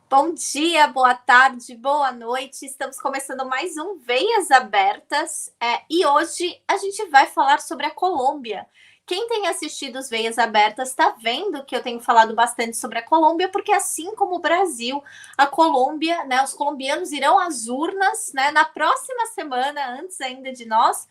Bom dia, boa tarde, boa noite. Estamos começando mais um Veias Abertas e hoje a gente vai falar sobre a Colômbia. Quem tem assistido os Veias Abertas está vendo que eu tenho falado bastante sobre a Colômbia, porque assim como o Brasil, a Colômbia, né, os colombianos irão às urnas, né, na próxima semana, antes ainda de nós.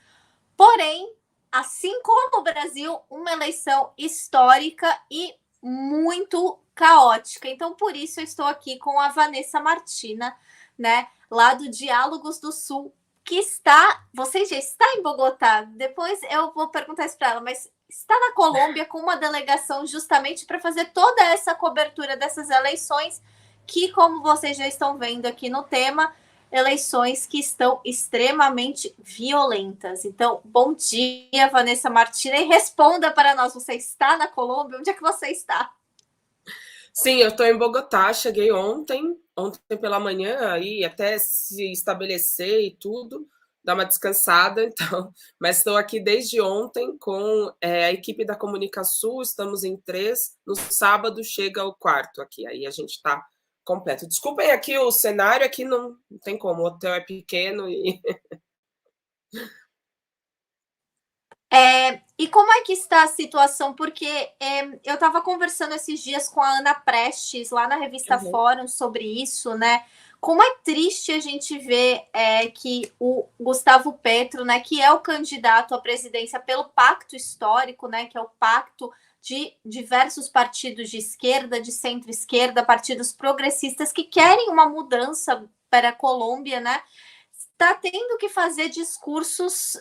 Porém, assim como o Brasil, uma eleição histórica e muito caótica. Então, por isso, eu estou aqui com a Vanessa Martina, né, lá do Diálogos do Sul, que está. Você já está em Bogotá? Depois eu vou perguntar isso para ela, mas está na Colômbia com uma delegação justamente para fazer toda essa cobertura dessas eleições, que, como vocês já estão vendo aqui no tema, eleições que estão extremamente violentas. Então, bom dia, Vanessa Martina, e responda para nós. Você está na Colômbia? Onde é que você está? Sim, eu estou em Bogotá, cheguei ontem pela manhã, aí até se estabelecer e tudo, dar uma descansada, então, mas estou aqui desde ontem com a equipe da Comunicação, estamos em 3, no sábado chega o quarto aqui, aí a gente está completo. Desculpem aqui o cenário, aqui não tem como, o hotel é pequeno e... E como é que está a situação? Porque eu estava conversando esses dias com a Ana Prestes, lá na revista Uhum. Fórum, sobre isso, né? Como é triste a gente ver que o Gustavo Petro, né, que é o candidato à presidência pelo Pacto Histórico, né, que é o pacto de diversos partidos de esquerda, de centro-esquerda, partidos progressistas que querem uma mudança para a Colômbia, né? Está tendo que fazer discursos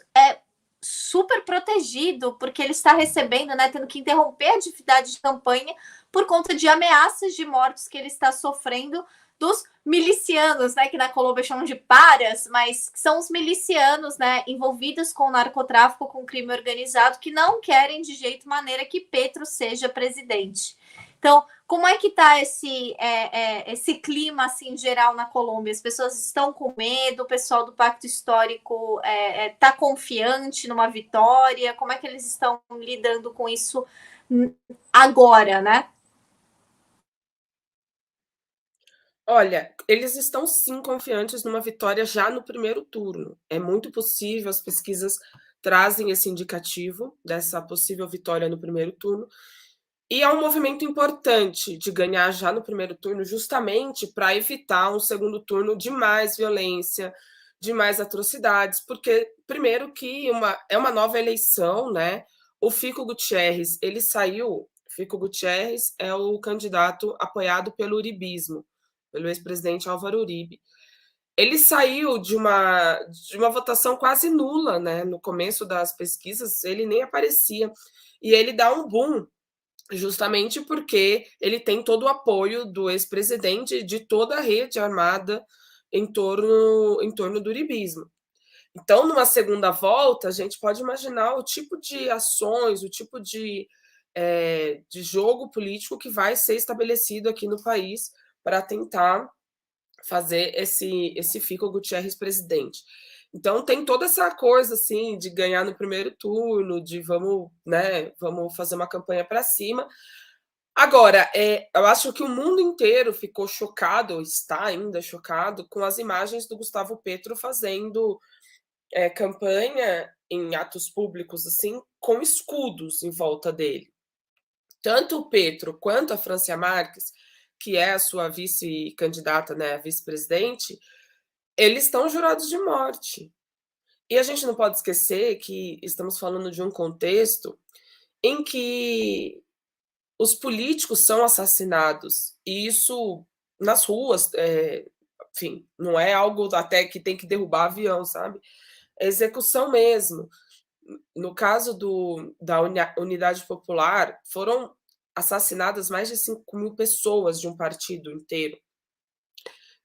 super protegido, porque ele está recebendo, né, tendo que interromper a atividade de campanha por conta de ameaças de mortes que ele está sofrendo dos milicianos, né, que na Colômbia chamam de paras, mas são os milicianos, né, envolvidos com o narcotráfico, com o crime organizado, que não querem de jeito maneira que Petro seja presidente. Então, como é que está esse clima assim geral na Colômbia? As pessoas estão com medo? O pessoal do Pacto Histórico está confiante numa vitória? Como é que eles estão lidando com isso agora, né? Olha, eles estão sim confiantes numa vitória já no primeiro turno. É muito possível, as pesquisas trazem esse indicativo dessa possível vitória no primeiro turno. E é um movimento importante de ganhar já no primeiro turno, justamente para evitar um segundo turno de mais violência, de mais atrocidades, porque, primeiro, que é uma nova eleição, né? O Fico Gutiérrez, ele saiu. Fico Gutiérrez é o candidato apoiado pelo uribismo, pelo ex-presidente Álvaro Uribe. Ele saiu de uma votação quase nula, né? No começo das pesquisas, ele nem aparecia. E ele dá um boom justamente porque ele tem todo o apoio do ex-presidente e de toda a rede armada em torno do uribismo. Então, numa segunda volta, a gente pode imaginar o tipo de ações, o tipo de jogo político que vai ser estabelecido aqui no país para tentar fazer esse Fico Gutiérrez presidente. Então tem toda essa coisa assim de ganhar no primeiro turno, de vamos, né, vamos fazer uma campanha para cima. Agora, eu acho que o mundo inteiro ficou chocado, ou está ainda chocado, com as imagens do Gustavo Petro fazendo campanha em atos públicos assim, com escudos em volta dele. Tanto o Petro quanto a Francia Marques, que é a sua vice-candidata, né, a vice-presidente, eles estão jurados de morte. E a gente não pode esquecer que estamos falando de um contexto em que os políticos são assassinados, e isso nas ruas, enfim, não é algo até que tem que derrubar avião, sabe? É execução mesmo. No caso da Unidade Popular, foram assassinadas mais de 5.000 pessoas de um partido inteiro.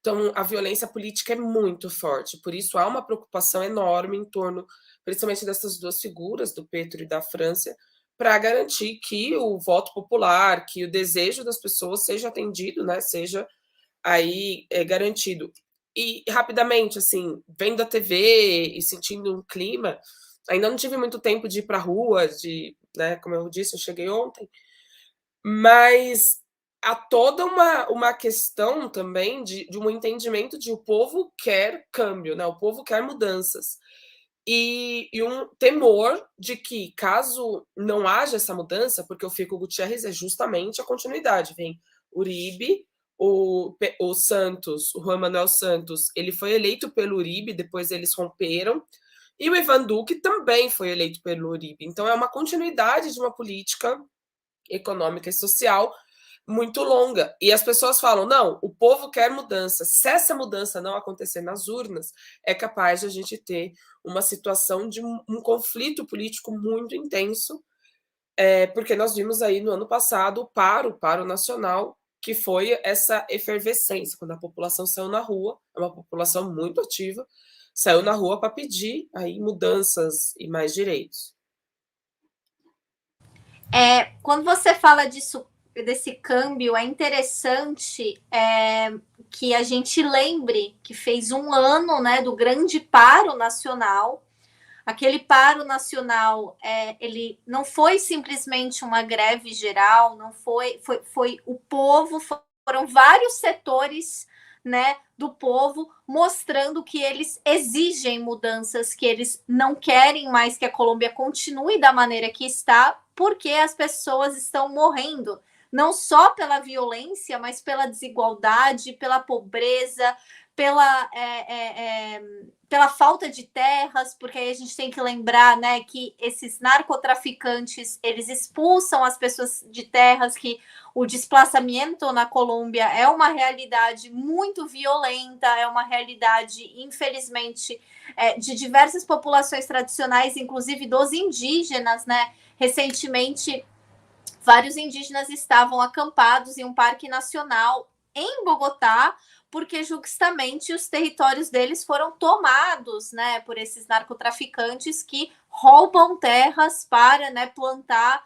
Então, a violência política é muito forte, por isso há uma preocupação enorme em torno, principalmente dessas duas figuras, do Petro e da França, para garantir que o voto popular, que o desejo das pessoas seja atendido, né, seja aí garantido. E rapidamente, assim, vendo a TV e sentindo um clima, ainda não tive muito tempo de ir para a rua, né, como eu disse, eu cheguei ontem, mas há toda uma questão também de um entendimento de o povo quer câmbio, né? O povo quer mudanças. E um temor de que, caso não haja essa mudança, porque o Fico Gutierrez é justamente a continuidade, vem Uribe, o Santos, o Juan Manuel Santos, ele foi eleito pelo Uribe, depois eles romperam, e o Ivan Duque também foi eleito pelo Uribe. Então é uma continuidade de uma política econômica e social muito longa. E as pessoas falam: não, o povo quer mudança. Se essa mudança não acontecer nas urnas, é capaz de a gente ter uma situação de um conflito político muito intenso, porque nós vimos aí no ano passado o paro nacional, que foi essa efervescência, quando a população saiu na rua, é uma população muito ativa, saiu na rua para pedir aí mudanças e mais direitos. Quando você fala disso, desse câmbio, é interessante que a gente lembre que fez um ano, né, do grande paro nacional. Aquele paro nacional, ele não foi simplesmente uma greve geral, não foi o povo, foram vários setores, né, do povo mostrando que eles exigem mudanças, que eles não querem mais que a Colômbia continue da maneira que está, porque as pessoas estão morrendo, não só pela violência, mas pela desigualdade, pela pobreza, pela falta de terras, porque aí a gente tem que lembrar, né, que esses narcotraficantes, eles expulsam as pessoas de terras, que o desplaçamento na Colômbia é uma realidade muito violenta, é uma realidade, infelizmente, de diversas populações tradicionais, inclusive dos indígenas, né? Recentemente, vários indígenas estavam acampados em um parque nacional em Bogotá, porque justamente os territórios deles foram tomados, né, por esses narcotraficantes que roubam terras para, né, plantar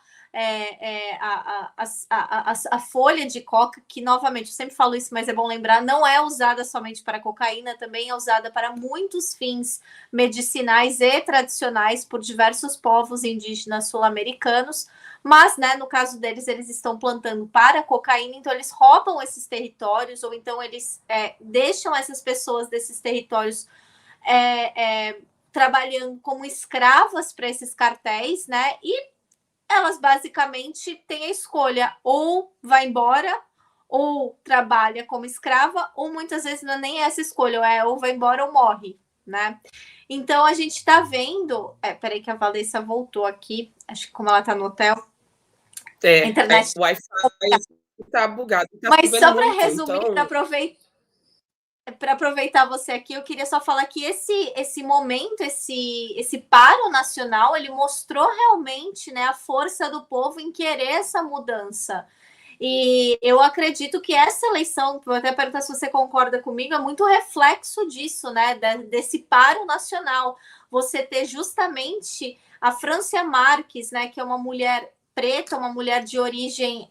a folha de coca, que, novamente, eu sempre falo isso, mas é bom lembrar, não é usada somente para cocaína, também é usada para muitos fins medicinais e tradicionais por diversos povos indígenas sul-americanos. Mas, né, no caso deles, eles estão plantando para cocaína, então eles roubam esses territórios, ou então eles deixam essas pessoas desses territórios trabalhando como escravas para esses cartéis, né? E elas basicamente têm a escolha: ou vai embora, ou trabalha como escrava, ou muitas vezes não é nem essa escolha, ou vai embora ou morre, né? Então a gente está vendo. Peraí, que a Valessa voltou aqui, acho que como ela está no hotel. A internet. O Wi-Fi está bugado. Tá. Mas só para resumir, então... para aproveitar você aqui, eu queria só falar que esse momento, esse paro nacional, ele mostrou realmente, né, a força do povo em querer essa mudança. E eu acredito que essa eleição, vou até perguntar se você concorda comigo, é muito reflexo disso, né, desse paro nacional. Você ter justamente a Francia Marques, né, que é uma mulher preta, uma mulher de origem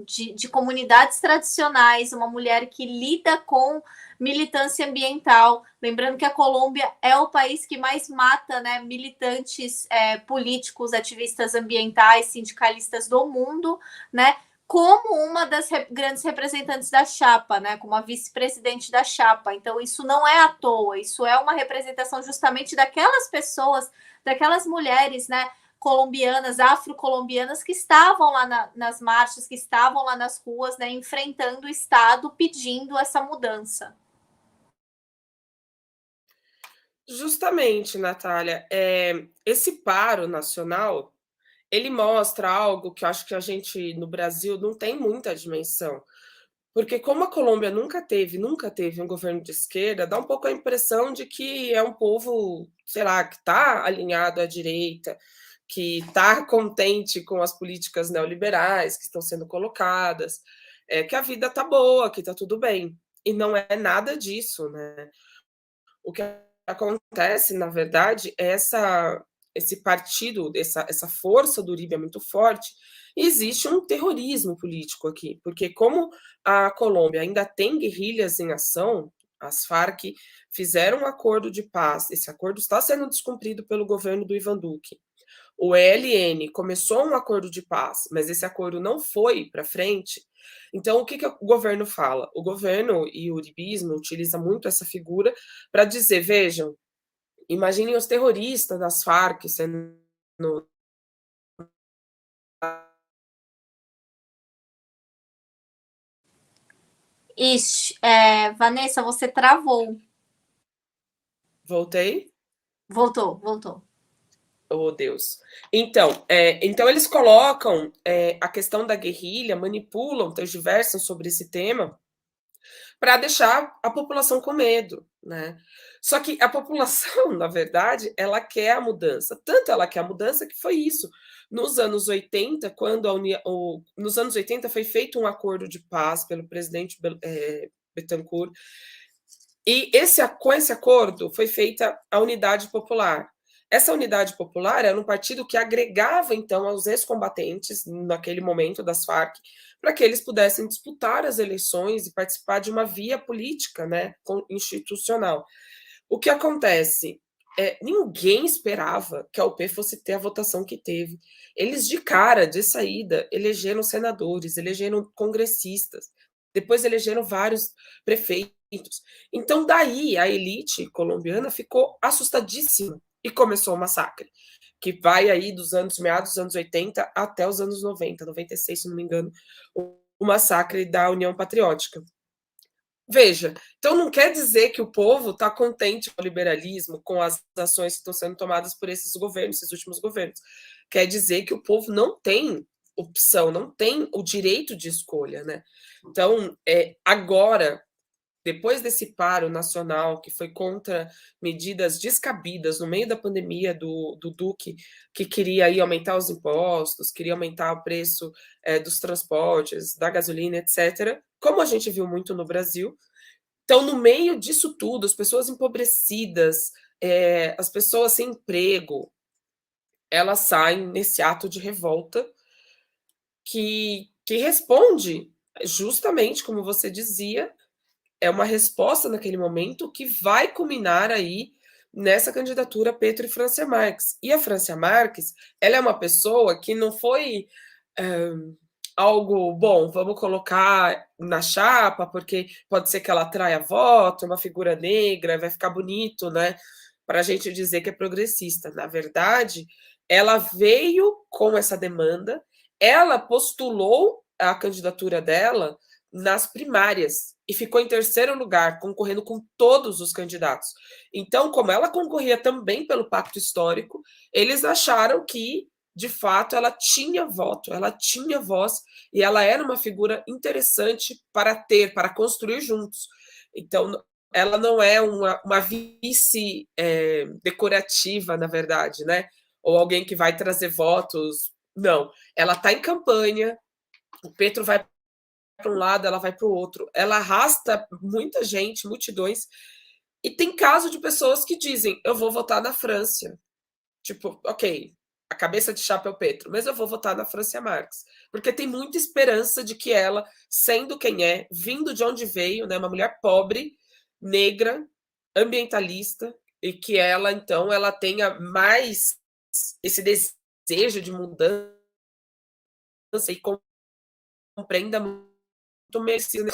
de comunidades tradicionais, uma mulher que lida com militância ambiental. Lembrando que a Colômbia é o país que mais mata, né, militantes políticos, ativistas ambientais, sindicalistas do mundo, né? Como uma das grandes representantes da chapa, né, como a vice-presidente da chapa. Então, isso não é à toa, isso é uma representação justamente daquelas pessoas, daquelas mulheres, né, colombianas, afro-colombianas, que estavam lá nas marchas, que estavam lá nas ruas, né, enfrentando o Estado, pedindo essa mudança. Justamente, Natália, esse paro nacional, ele mostra algo que eu acho que a gente, no Brasil, não tem muita dimensão. Porque como a Colômbia nunca teve um governo de esquerda, dá um pouco a impressão de que é um povo, sei lá, que está alinhado à direita, que está contente com as políticas neoliberais que estão sendo colocadas, que a vida está boa, que está tudo bem. E não é nada disso, né? O que acontece, na verdade, é esse partido, essa força do Uribe é muito forte, e existe um terrorismo político aqui, porque como a Colômbia ainda tem guerrilhas em ação, as Farc fizeram um acordo de paz, esse acordo está sendo descumprido pelo governo do Ivan Duque. O ELN começou um acordo de paz, mas esse acordo não foi para frente. Então, o que o governo fala? O governo e o uribismo utiliza muito essa figura para dizer, vejam, imaginem os terroristas das Farc sendo Ixi, Vanessa, você travou. Voltei? Voltou, voltou. Oh, Deus. Então eles colocam a questão da guerrilha, manipulam, tergiversam sobre esse tema para deixar a população com medo, né? Só que a população, na verdade, ela quer a mudança. Tanto ela quer a mudança que foi isso. Nos anos 80, nos anos 80 foi feito um acordo de paz pelo presidente Bettencourt, e com esse acordo foi feita a Unidade Popular. Essa Unidade Popular era um partido que agregava, então, aos ex-combatentes, naquele momento das Farc, para que eles pudessem disputar as eleições e participar de uma via política, né, institucional. O que acontece? Ninguém esperava que a UP fosse ter a votação que teve. Eles, de cara, de saída, elegeram senadores, elegeram congressistas, depois elegeram vários prefeitos. Então, daí, a elite colombiana ficou assustadíssima e começou o massacre, que vai aí meados dos anos 80 até os anos 90, 96, se não me engano, o massacre da União Patriótica. Veja, então não quer dizer que o povo está contente com o liberalismo, com as ações que estão sendo tomadas por esses governos, esses últimos governos. Quer dizer que o povo não tem opção, não tem o direito de escolha, né? Então, agora, depois desse paro nacional que foi contra medidas descabidas no meio da pandemia do Duque, que queria aí aumentar os impostos, queria aumentar o preço dos transportes, da gasolina, etc., como a gente viu muito no Brasil. Então, no meio disso tudo, as pessoas empobrecidas, as pessoas sem emprego, elas saem nesse ato de revolta que responde justamente, como você dizia, é uma resposta naquele momento que vai culminar aí nessa candidatura Petro e Francia Marques. E a Francia Marques, ela é uma pessoa que não foi algo bom, vamos colocar na chapa, porque pode ser que ela atraia voto, uma figura negra, vai ficar bonito, né? Para a gente dizer que é progressista. Na verdade, ela veio com essa demanda, ela postulou a candidatura dela nas primárias e ficou em terceiro lugar, concorrendo com todos os candidatos. Então, como ela concorria também pelo pacto histórico, eles acharam que, de fato, ela tinha voto, ela tinha voz e ela era uma figura interessante para construir juntos. Então, ela não é uma vice decorativa, na verdade, né? Ou alguém que vai trazer votos. Não, ela está em campanha, o Petro vai para um lado, ela vai para o outro. Ela arrasta muita gente, multidões. E tem caso de pessoas que dizem: eu vou votar na França. Tipo, ok, a cabeça de chapa é o Petro, mas eu vou votar na Francia Marques. Porque tem muita esperança de que ela, sendo quem é, vindo de onde veio, né, uma mulher pobre, negra, ambientalista, e que ela, então, ela tenha mais esse desejo de mudança e compreenda muito merecido.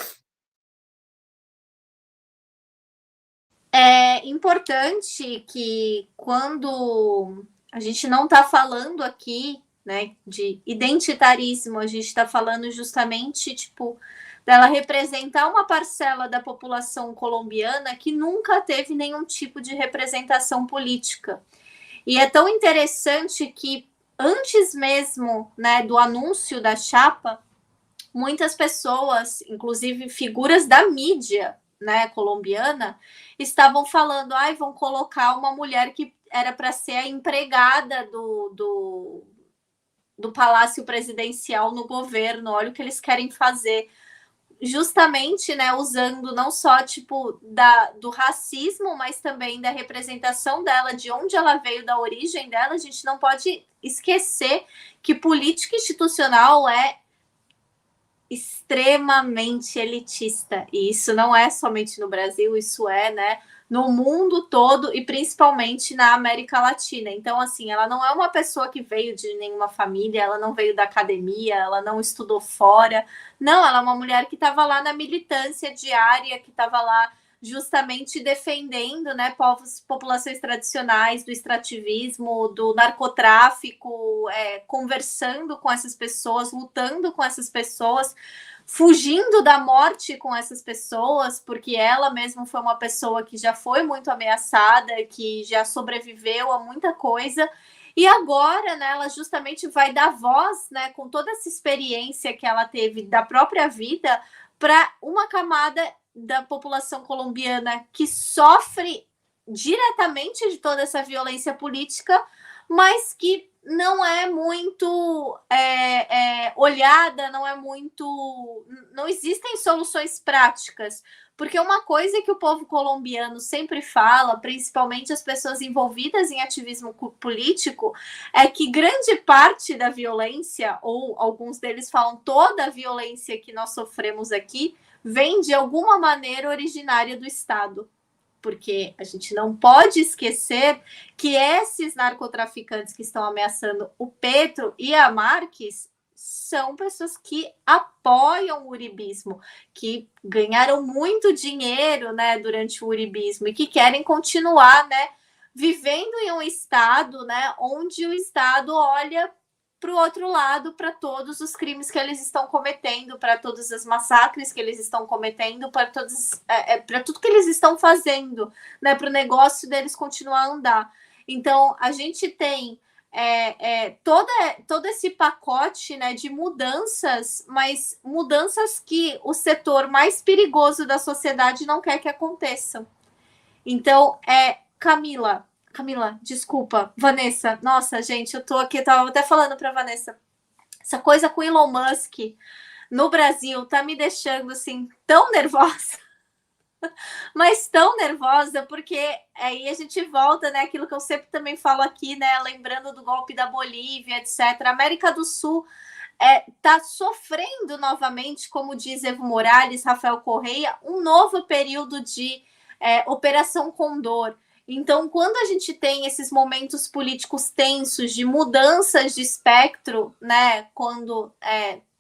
É importante que quando a gente não está falando aqui, né, de identitarismo, a gente está falando justamente, tipo, dela representar uma parcela da população colombiana que nunca teve nenhum tipo de representação política. E é tão interessante que antes mesmo, né, do anúncio da chapa, muitas pessoas, inclusive figuras da mídia, né, colombiana, estavam falando, vão colocar uma mulher que era para ser a empregada do Palácio Presidencial no governo, olha o que eles querem fazer. Justamente, né, usando não só tipo do racismo, mas também da representação dela, de onde ela veio, da origem dela. A gente não pode esquecer que política institucional é extremamente elitista. E isso não é somente no Brasil, isso é, né, no mundo todo e principalmente na América Latina. Então, assim, ela não é uma pessoa que veio de nenhuma família, ela não veio da academia, ela não estudou fora. Não, ela é uma mulher que estava lá na militância diária, que estava lá justamente defendendo, né, populações tradicionais, do extrativismo, do narcotráfico, conversando com essas pessoas, lutando com essas pessoas, fugindo da morte com essas pessoas, porque ela mesma foi uma pessoa que já foi muito ameaçada, que já sobreviveu a muita coisa. E agora, né, ela justamente vai dar voz, né, com toda essa experiência que ela teve da própria vida, para uma camada da população colombiana que sofre diretamente de toda essa violência política, mas que não é muito olhada, não é muito. Não existem soluções práticas. Porque uma coisa que o povo colombiano sempre fala, principalmente as pessoas envolvidas em ativismo político, é que grande parte da violência, ou alguns deles falam toda a violência que nós sofremos aqui, vem de alguma maneira originária do Estado. Porque a gente não pode esquecer que esses narcotraficantes que estão ameaçando o Petro e a Marques são pessoas que apoiam o uribismo, que ganharam muito dinheiro, né, durante o uribismo e que querem continuar, né, vivendo em um estado, né, onde o Estado olha para o outro lado, para todos os crimes que eles estão cometendo, para todas as massacres que eles estão cometendo, para para tudo que eles estão fazendo, né, para o negócio deles continuar a andar. Então, a gente tem todo esse pacote, né, de mudanças, mas mudanças que o setor mais perigoso da sociedade não quer que aconteçam. Então, Camila, desculpa, Vanessa, nossa, gente, eu tô aqui, eu tava até falando para Vanessa, essa coisa com Elon Musk no Brasil tá me deixando assim tão nervosa, mas tão nervosa, porque aí a gente volta, né, aquilo que eu sempre também falo aqui, né, lembrando do golpe da Bolívia, etc. A América do Sul está sofrendo novamente, como diz Evo Morales, Rafael Correia, um novo período de Operação Condor. Então, quando a gente tem esses momentos políticos tensos de mudanças de espectro, né, quando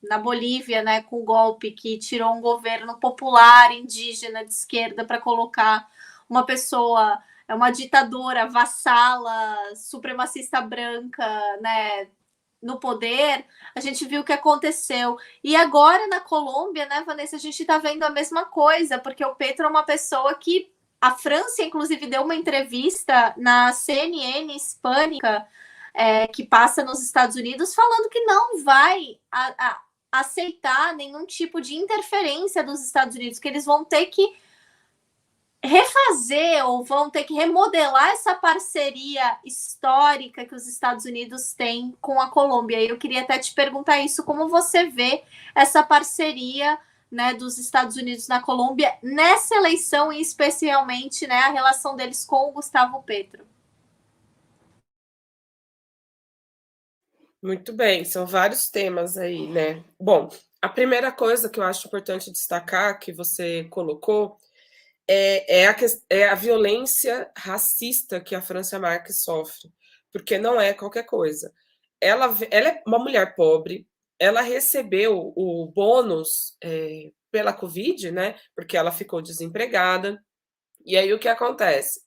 na Bolívia, né, com o golpe que tirou um governo popular indígena de esquerda para colocar uma pessoa, uma ditadora, vassala, supremacista branca, né, no poder, a gente viu o que aconteceu. E agora na Colômbia, né, Vanessa, a gente está vendo a mesma coisa, porque o Petro é uma pessoa que a França, inclusive, deu uma entrevista na CNN hispânica, que passa nos Estados Unidos, falando que não vai aceitar nenhum tipo de interferência dos Estados Unidos, que eles vão ter que refazer ou vão ter que remodelar essa parceria histórica que os Estados Unidos têm com a Colômbia. E eu queria até te perguntar isso, como você vê essa parceria, né, dos Estados Unidos na Colômbia nessa eleição e especialmente, né, a relação deles com o Gustavo Petro. Muito bem, são vários temas aí, né? Bom, a primeira coisa que eu acho importante destacar, que você colocou, é a violência racista que a Francia Marques sofre, porque não é qualquer coisa. Ela é uma mulher pobre, ela recebeu o bônus pela Covid, né? Porque ela ficou desempregada. E aí o que acontece?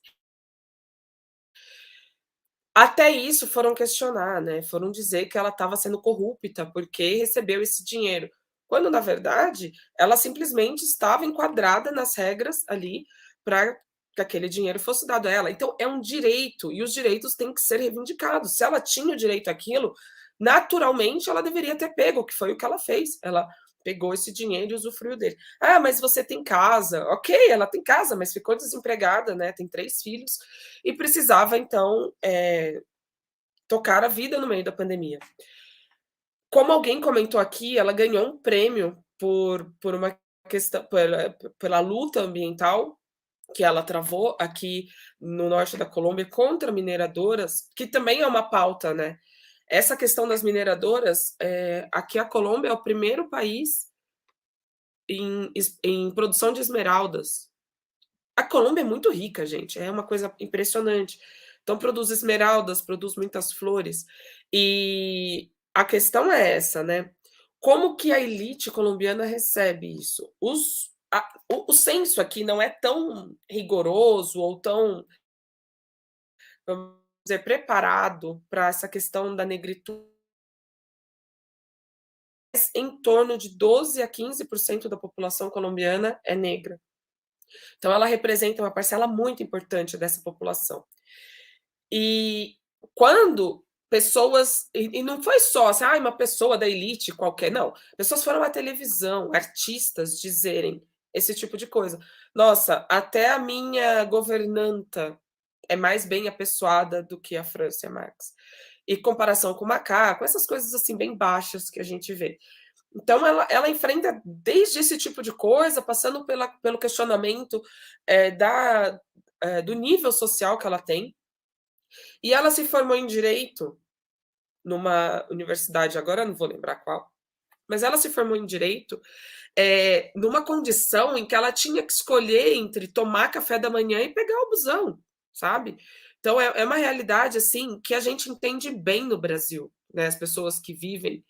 Até isso foram questionar, né? Foram dizer que ela estava sendo corrupta porque recebeu esse dinheiro. Quando, na verdade, ela simplesmente estava enquadrada nas regras ali para que aquele dinheiro fosse dado a ela. Então, é um direito, e os direitos têm que ser reivindicados. Se ela tinha o direito àquilo, naturalmente ela deveria ter pego, que foi o que ela fez. Ela pegou esse dinheiro e usufruiu dele. Ah, mas você tem casa. Ok, ela tem casa, mas ficou desempregada, né? Tem 3 filhos e precisava, então, tocar a vida no meio da pandemia. Como alguém comentou aqui, ela ganhou um prêmio por uma questão, pela luta ambiental que ela travou aqui no norte da Colômbia contra mineradoras, que também é uma pauta, né? Essa questão das mineradoras, aqui a Colômbia é o primeiro país em produção de esmeraldas. A Colômbia é muito rica, gente, é uma coisa impressionante. Então produz esmeraldas, produz muitas flores. E a questão é essa, né? Como que a elite colombiana recebe isso? O censo aqui não é tão rigoroso ou tão, vamos dizer, preparado para essa questão da negritude. Em torno de 12 a 15% da população colombiana é negra. Então, ela representa uma parcela muito importante dessa população. E quando pessoas. E não foi só assim, uma pessoa da elite qualquer, não. Pessoas foram à televisão, artistas dizerem esse tipo de coisa. Nossa, até a minha governanta é mais bem apessoada do que a Francia Marx. E comparação com o macaco, essas coisas assim bem baixas que a gente vê. Então, ela enfrenta desde esse tipo de coisa, passando pelo questionamento do nível social que ela tem. E ela se formou em Direito numa universidade, agora não vou lembrar qual, mas ela se formou em Direito numa condição em que ela tinha que escolher entre tomar café da manhã e pegar o busão, sabe? Então, é uma realidade assim que a gente entende bem no Brasil, né? As pessoas que vivem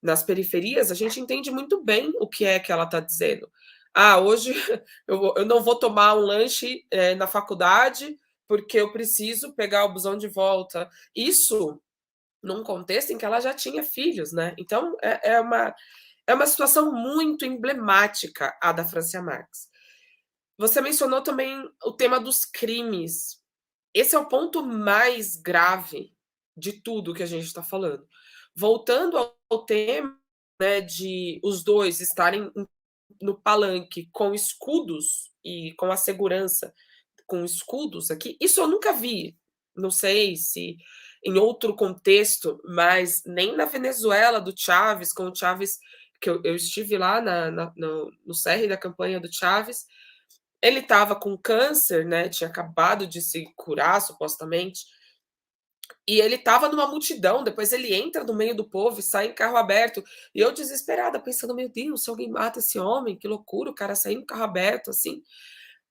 nas periferias, a gente entende muito bem o que é que ela está dizendo. Hoje eu não vou tomar um lanche na faculdade porque eu preciso pegar o busão de volta. Isso num contexto em que ela já tinha filhos, né? Então é uma situação muito emblemática a da Francia Marx. Você mencionou também o tema dos crimes. Esse é o ponto mais grave de tudo que a gente está falando. Voltando ao tema, né, de os dois estarem no palanque com escudos e com a segurança com escudos aqui, isso eu nunca vi. Não sei se em outro contexto, mas nem na Venezuela do Chávez, com o Chávez, que eu estive lá no CR da campanha do Chávez, ele estava com câncer, né? Tinha acabado de se curar, supostamente, e ele estava numa multidão. Depois ele entra no meio do povo e sai em carro aberto. E eu desesperada, pensando: meu Deus, se alguém mata esse homem, que loucura, o cara sair no carro aberto assim.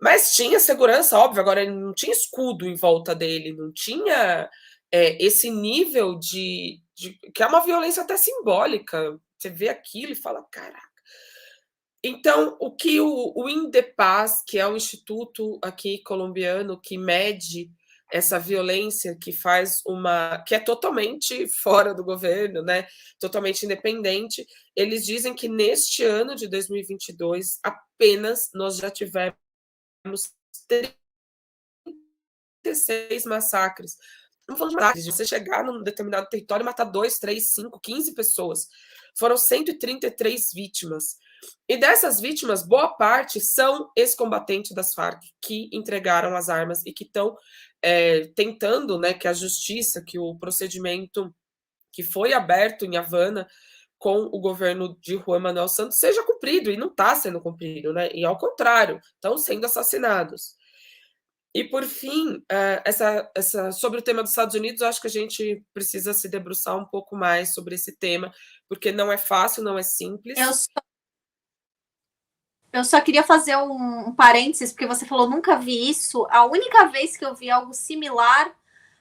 Mas tinha segurança, óbvio. Agora, ele não tinha escudo em volta dele, não tinha esse nível que é uma violência até simbólica. Você vê aquilo e fala: caraca. Então, o que o INDEPAZ, que é o instituto aqui colombiano que mede essa violência, que é totalmente fora do governo, né? Totalmente independente, eles dizem que neste ano de 2022 apenas nós já tivemos 36 massacres. Não falando de massacres, de você chegar num determinado território e matar 2, 3, 5, 15 pessoas. Foram 133 vítimas. E dessas vítimas, boa parte são ex-combatentes das Farc que entregaram as armas e que estão tentando, né, que a justiça, que o procedimento que foi aberto em Havana com o governo de Juan Manuel Santos seja cumprido, e não está sendo cumprido, né? E ao contrário, estão sendo assassinados. E por fim, sobre o tema dos Estados Unidos, eu acho que a gente precisa se debruçar um pouco mais sobre esse tema, porque não é fácil, não é simples. Eu só queria fazer um parênteses, porque você falou nunca vi isso. A única vez que eu vi algo similar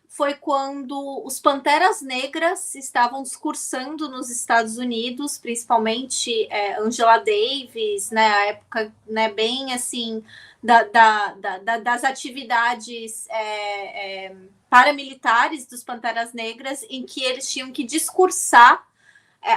foi quando os Panteras Negras estavam discursando nos Estados Unidos, principalmente Angela Davis, né, a época, né, bem assim das atividades paramilitares dos Panteras Negras, em que eles tinham que discursar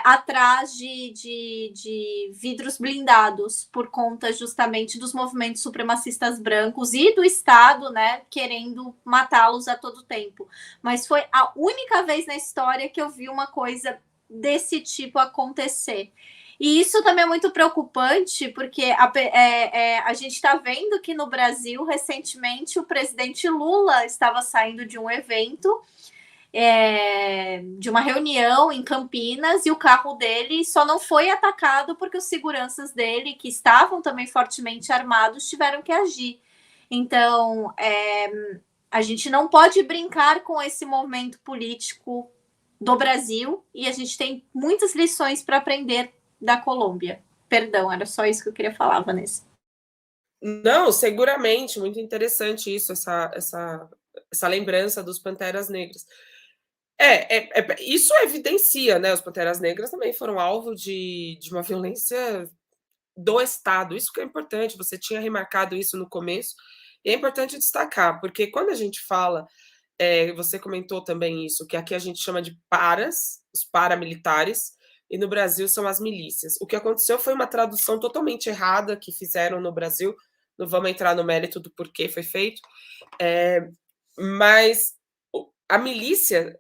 atrás de vidros blindados por conta justamente dos movimentos supremacistas brancos e do Estado, né, querendo matá-los a todo tempo. Mas foi a única vez na história que eu vi uma coisa desse tipo acontecer. E isso também é muito preocupante, porque a gente está vendo que no Brasil, recentemente, o presidente Lula estava saindo de um evento, de uma reunião em Campinas, e o carro dele só não foi atacado porque os seguranças dele, que estavam também fortemente armados, tiveram que agir. Então, a gente não pode brincar com esse movimento político do Brasil, e a gente tem muitas lições para aprender da Colômbia. Perdão, era só isso que eu queria falar, Vanessa. Não, seguramente, muito interessante isso, essa lembrança dos Panteras Negras. Isso evidencia, né? Os Panteras Negras também foram alvo de uma violência do Estado. Isso que é importante, você tinha remarcado isso no começo, e é importante destacar, porque quando a gente fala, você comentou também isso, que aqui a gente chama de paras, os paramilitares, e no Brasil são as milícias. O que aconteceu foi uma tradução totalmente errada que fizeram no Brasil, não vamos entrar no mérito do porquê foi feito, mas a milícia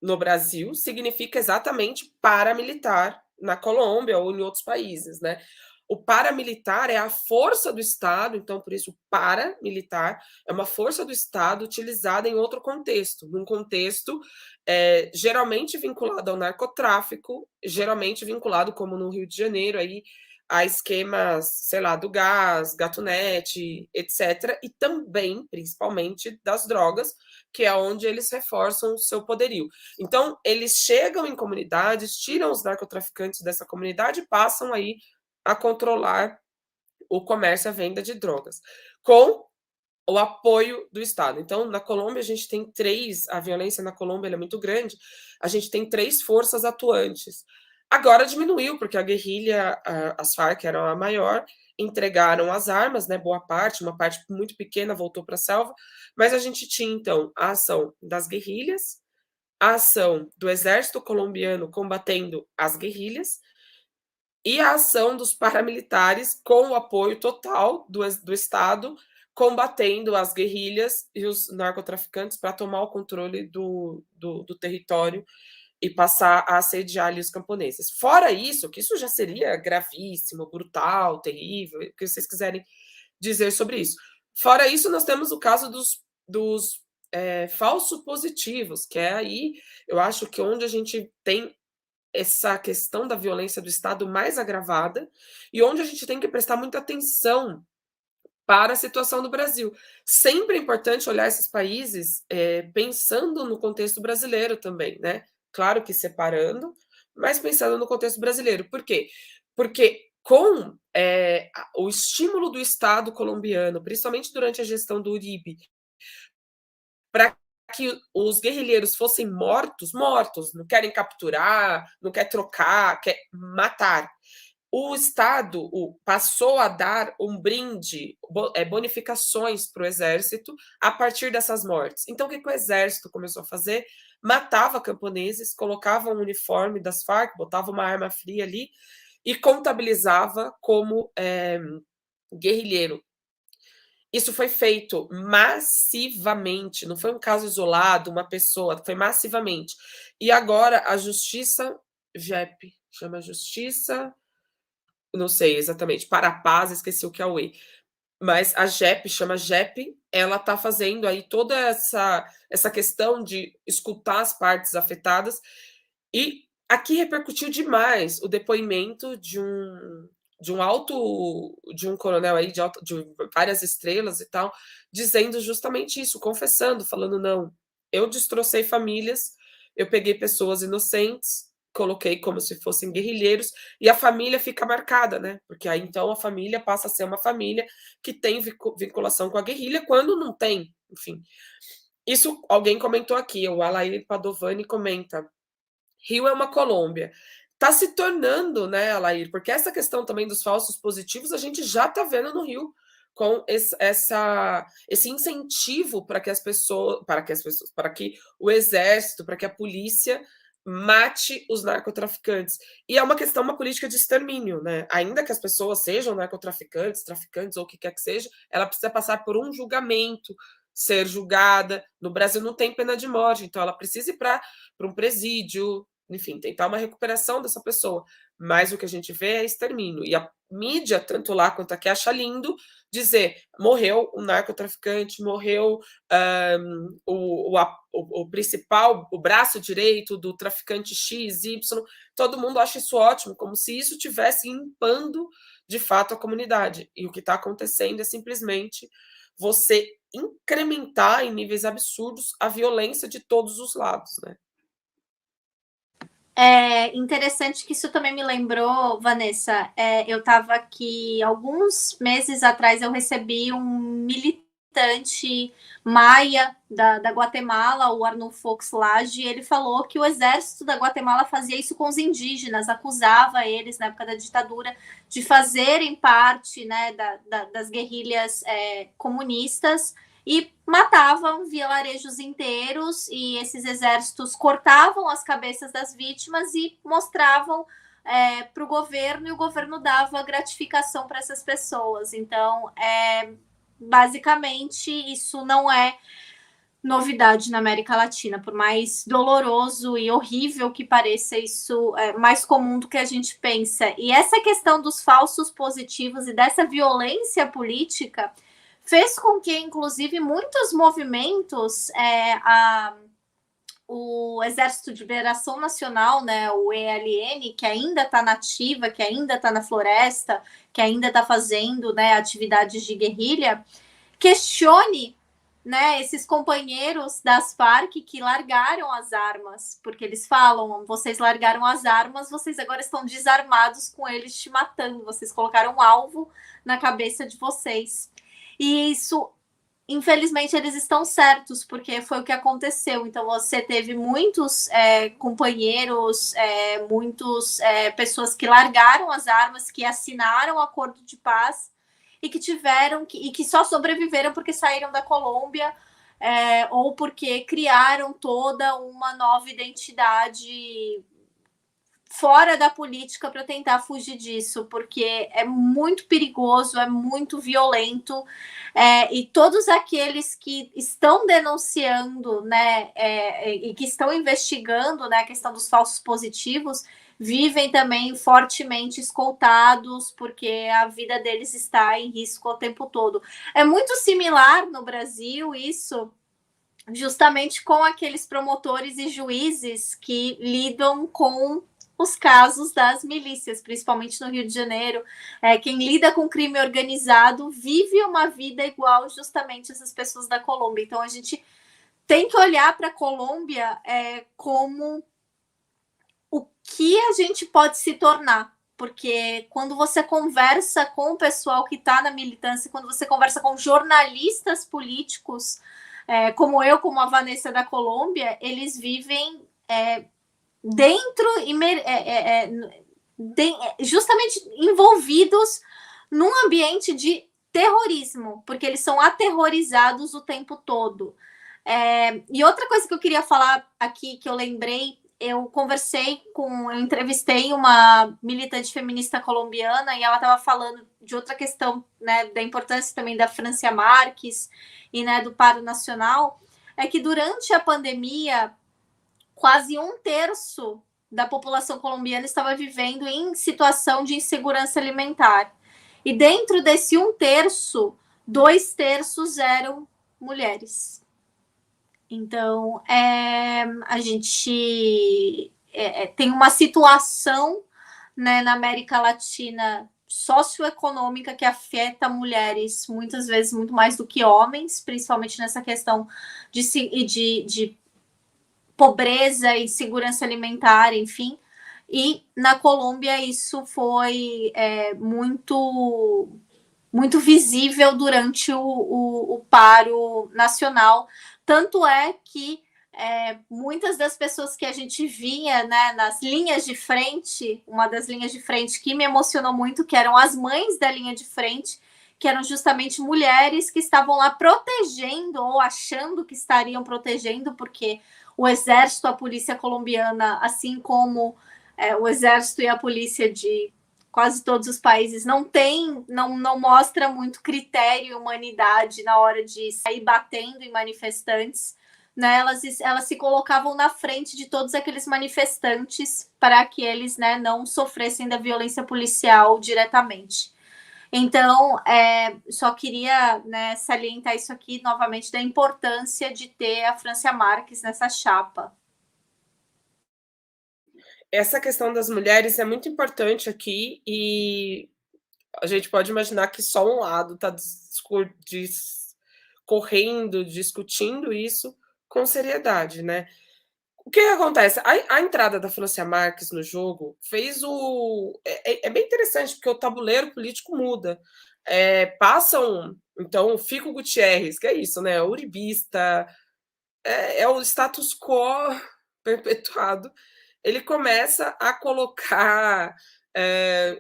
no Brasil significa exatamente paramilitar na Colômbia ou em outros países, né? O paramilitar é a força do Estado, então por isso paramilitar é uma força do Estado utilizada em outro contexto, num contexto geralmente vinculado ao narcotráfico, geralmente vinculado, como no Rio de Janeiro, aí, a esquemas, sei lá, do gás, gatunete, etc., e também, principalmente, das drogas, que é onde eles reforçam o seu poderio. Então, eles chegam em comunidades, tiram os narcotraficantes dessa comunidade e passam aí a controlar o comércio e a venda de drogas, com o apoio do Estado. Então, na Colômbia, a gente tem a violência na Colômbia é muito grande, a gente tem 3 forças atuantes. Agora diminuiu, porque a guerrilha, as Farc eram a maior, entregaram as armas, né, boa parte, uma parte muito pequena voltou para a selva, mas a gente tinha, então, a ação das guerrilhas, a ação do exército colombiano combatendo as guerrilhas, e a ação dos paramilitares com o apoio total do Estado, combatendo as guerrilhas e os narcotraficantes para tomar o controle do território e passar a assediar ali os camponeses. Fora isso, que isso já seria gravíssimo, brutal, terrível, o que vocês quiserem dizer sobre isso. Fora isso, nós temos o caso dos falsos positivos, que é aí, eu acho que onde a gente tem essa questão da violência do Estado mais agravada e onde a gente tem que prestar muita atenção para a situação do Brasil. Sempre é importante olhar esses países pensando no contexto brasileiro também, né? Claro que separando, mas pensando no contexto brasileiro. Por quê? Porque com o estímulo do Estado colombiano, principalmente durante a gestão do Uribe, para que os guerrilheiros fossem mortos, não querem capturar, não quer trocar, quer matar. O Estado passou a dar um brinde, bonificações para o exército a partir dessas mortes. Então, o que o exército começou a fazer? Matava camponeses, colocava um uniforme das Farc, botava uma arma fria ali e contabilizava como guerrilheiro. Isso foi feito massivamente, não foi um caso isolado, uma pessoa, foi massivamente. E agora a Justiça, JEP, chama Justiça, não sei exatamente, para a Paz, esqueci o que é o E, mas a JEP, chama JEP, ela está fazendo aí toda essa questão de escutar as partes afetadas, e aqui repercutiu demais o depoimento de um coronel aí de várias estrelas e tal, dizendo justamente isso, confessando, falando, não, eu destrocei famílias, eu peguei pessoas inocentes, coloquei como se fossem guerrilheiros, e a família fica marcada, né? Porque aí então a família passa a ser uma família que tem vinculação com a guerrilha, quando não tem, enfim. Isso alguém comentou aqui, o Alair Padovani comenta, Rio é uma Colômbia. Está se tornando, né, Alair? Porque essa questão também dos falsos positivos a gente já está vendo no Rio, com esse incentivo para que as pessoas, para que o exército, para que a polícia mate os narcotraficantes. E é uma questão, uma política de extermínio, né? Ainda que as pessoas sejam narcotraficantes, traficantes ou o que quer que seja, ela precisa passar por um julgamento, ser julgada. No Brasil não tem pena de morte, então ela precisa ir para um presídio, enfim, tentar uma recuperação dessa pessoa. Mas o que a gente vê é extermínio. E a mídia, tanto lá quanto aqui, acha lindo dizer morreu um narcotraficante, morreu o principal, o braço direito do traficante X, Y. Todo mundo acha isso ótimo, como se isso tivesse limpando de fato a comunidade. E o que está acontecendo é simplesmente você incrementar em níveis absurdos a violência de todos os lados, né? É interessante que isso também me lembrou, Vanessa. Eu estava aqui alguns meses atrás, eu recebi um militante maia da Guatemala, o Arnulfo Oxlade, e ele falou que o exército da Guatemala fazia isso com os indígenas, acusava eles, na época da ditadura, de fazerem parte, né, das guerrilhas comunistas, e matavam vilarejos inteiros, e esses exércitos cortavam as cabeças das vítimas e mostravam para o governo, e o governo dava gratificação para essas pessoas. Então, basicamente, isso não é novidade na América Latina, por mais doloroso e horrível que pareça, isso é mais comum do que a gente pensa. E essa questão dos falsos positivos e dessa violência política fez com que, inclusive, muitos movimentos, o Exército de Liberação Nacional, né, o ELN, que ainda está nativa, que ainda está na floresta, que ainda está fazendo, né, atividades de guerrilha, questione, né, esses companheiros das Farc que largaram as armas, porque eles falam, vocês largaram as armas, vocês agora estão desarmados com eles te matando, vocês colocaram um alvo na cabeça de vocês. E isso, infelizmente, eles estão certos, porque foi o que aconteceu. Então, você teve muitos companheiros, muitas pessoas que largaram as armas, que assinaram o acordo de paz e que tiveram e que só sobreviveram porque saíram da Colômbia, ou porque criaram toda uma nova identidade fora da política para tentar fugir disso, porque é muito perigoso, é muito violento, e todos aqueles que estão denunciando, né, e que estão investigando, né, a questão dos falsos positivos, vivem também fortemente escoltados, porque a vida deles está em risco o tempo todo. É muito similar no Brasil isso, justamente com aqueles promotores e juízes que lidam com os casos das milícias, principalmente no Rio de Janeiro. Quem lida com crime organizado vive uma vida igual justamente essas pessoas da Colômbia. Então, a gente tem que olhar para a Colômbia como o que a gente pode se tornar. Porque quando você conversa com o pessoal que está na militância, quando você conversa com jornalistas políticos, como eu, como a Vanessa da Colômbia, eles vivem dentro justamente envolvidos num ambiente de terrorismo, porque eles são aterrorizados o tempo todo. E outra coisa que eu queria falar aqui, que eu lembrei, eu entrevistei uma militante feminista colombiana, e ela estava falando de outra questão, né, da importância também da Francia Marques e, né, do paro nacional, é que durante a pandemia quase 1/3 da população colombiana estava vivendo em situação de insegurança alimentar. E dentro desse 1/3, 2/3 eram mulheres. Então, a gente tem uma situação, né, na América Latina socioeconômica que afeta mulheres muitas vezes muito mais do que homens, principalmente nessa questão de pobreza e segurança alimentar, enfim. E na Colômbia isso foi muito muito visível durante o paro nacional. Tanto é que muitas das pessoas que a gente via, né, nas linhas de frente, uma das linhas de frente que me emocionou muito, que eram as mães da linha de frente, que eram justamente mulheres que estavam lá protegendo, ou achando que estariam protegendo, porque o exército, a polícia colombiana, assim como o exército e a polícia de quase todos os países, não mostra muito critério e humanidade na hora de sair batendo em manifestantes, né? Elas se colocavam na frente de todos aqueles manifestantes para que eles, né, não sofressem da violência policial diretamente. Então, só queria, né, salientar isso aqui novamente, da importância de ter a Francia Marques nessa chapa. Essa questão das mulheres é muito importante aqui, e a gente pode imaginar que só um lado está correndo, discutindo isso com seriedade, né? O que acontece? A entrada da Francia Marques no jogo fez o. É bem interessante, porque o tabuleiro político muda. Passam. Então, Fico Gutierrez, que é isso, né? Uribista, é o status quo perpetuado. Ele começa a colocar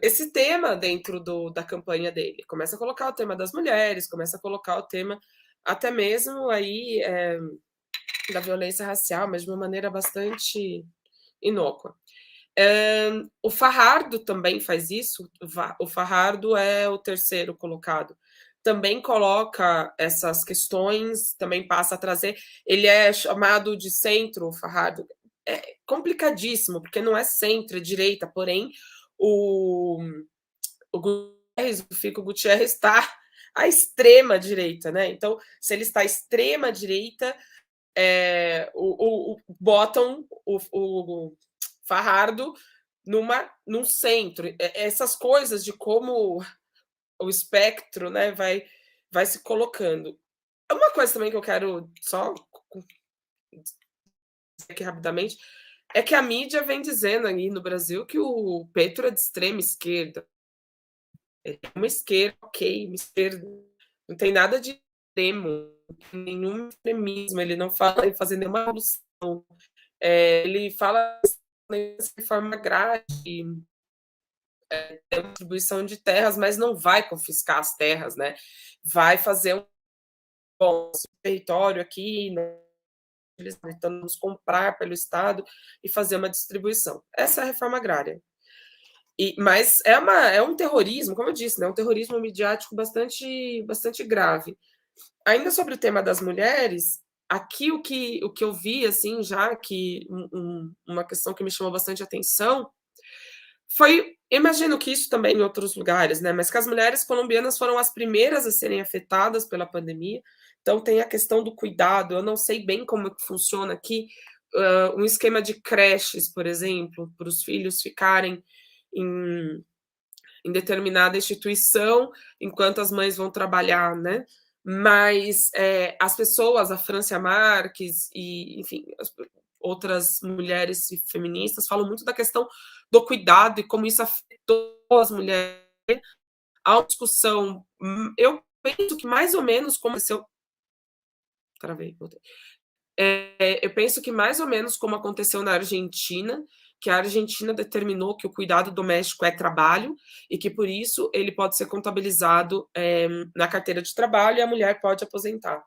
esse tema dentro da campanha dele. Começa a colocar o tema das mulheres, começa a colocar o tema até mesmo aí da violência racial, mas de uma maneira bastante inócua. O Fajardo também faz isso. O Fajardo é o terceiro colocado. Também coloca essas questões, também passa a trazer. Ele é chamado de centro, o Fajardo. É complicadíssimo, porque não é centro, é direita, porém o Gutierrez, o Fico Gutierrez está à extrema direita, né? Então, se ele está à extrema direita, botam o Fajardo num centro. Essas coisas de como o espectro, né, vai se colocando. Uma coisa também que eu quero só dizer aqui rapidamente é que a mídia vem dizendo aí no Brasil que o Petro é de extrema esquerda. É uma esquerda, ok, uma esquerda. Não tem nada de extremo, nenhum extremismo. Ele não fala em fazer nenhuma revolução. Ele fala em reforma agrária, distribuição de terras, mas não vai confiscar as terras, né? Vai fazer um bom território aqui, né? Eles tentamos comprar pelo Estado e fazer uma distribuição. Essa é a reforma agrária. Mas é um terrorismo, como eu disse, né? Um terrorismo midiático bastante grave. Ainda sobre o tema das mulheres, aqui o que eu vi, assim, já que uma questão que me chamou bastante atenção foi, imagino que isso também em outros lugares, né? Mas que as mulheres colombianas foram as primeiras a serem afetadas pela pandemia. Então tem a questão do cuidado. Eu não sei bem como que funciona aqui um esquema de creches, por exemplo, para os filhos ficarem em determinada instituição enquanto as mães vão trabalhar, né? Mas as pessoas, a Francia Marques e, enfim, outras mulheres feministas falam muito da questão do cuidado e como isso afetou as mulheres. Há uma discussão, eu penso que mais ou menos como aconteceu. Travei, voltei. Eu penso que mais ou menos como aconteceu na Argentina, que a Argentina determinou que o cuidado doméstico é trabalho e que, por isso, ele pode ser contabilizado na carteira de trabalho e a mulher pode aposentar.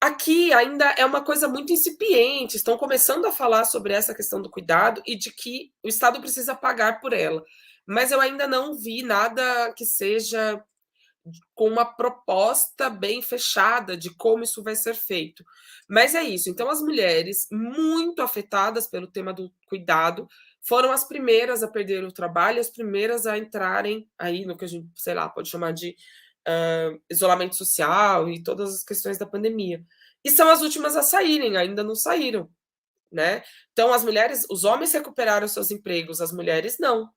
Aqui ainda é uma coisa muito incipiente, estão começando a falar sobre essa questão do cuidado e de que o Estado precisa pagar por ela. Mas eu ainda não vi nada que seja com uma proposta bem fechada de como isso vai ser feito. Mas é isso. Então, as mulheres muito afetadas pelo tema do cuidado foram as primeiras a perder o trabalho, as primeiras a entrarem aí no que a gente, sei lá, pode chamar de isolamento social e todas as questões da pandemia. E são as últimas a saírem, ainda não saíram, né? Então, as mulheres, os homens recuperaram seus empregos, as mulheres não.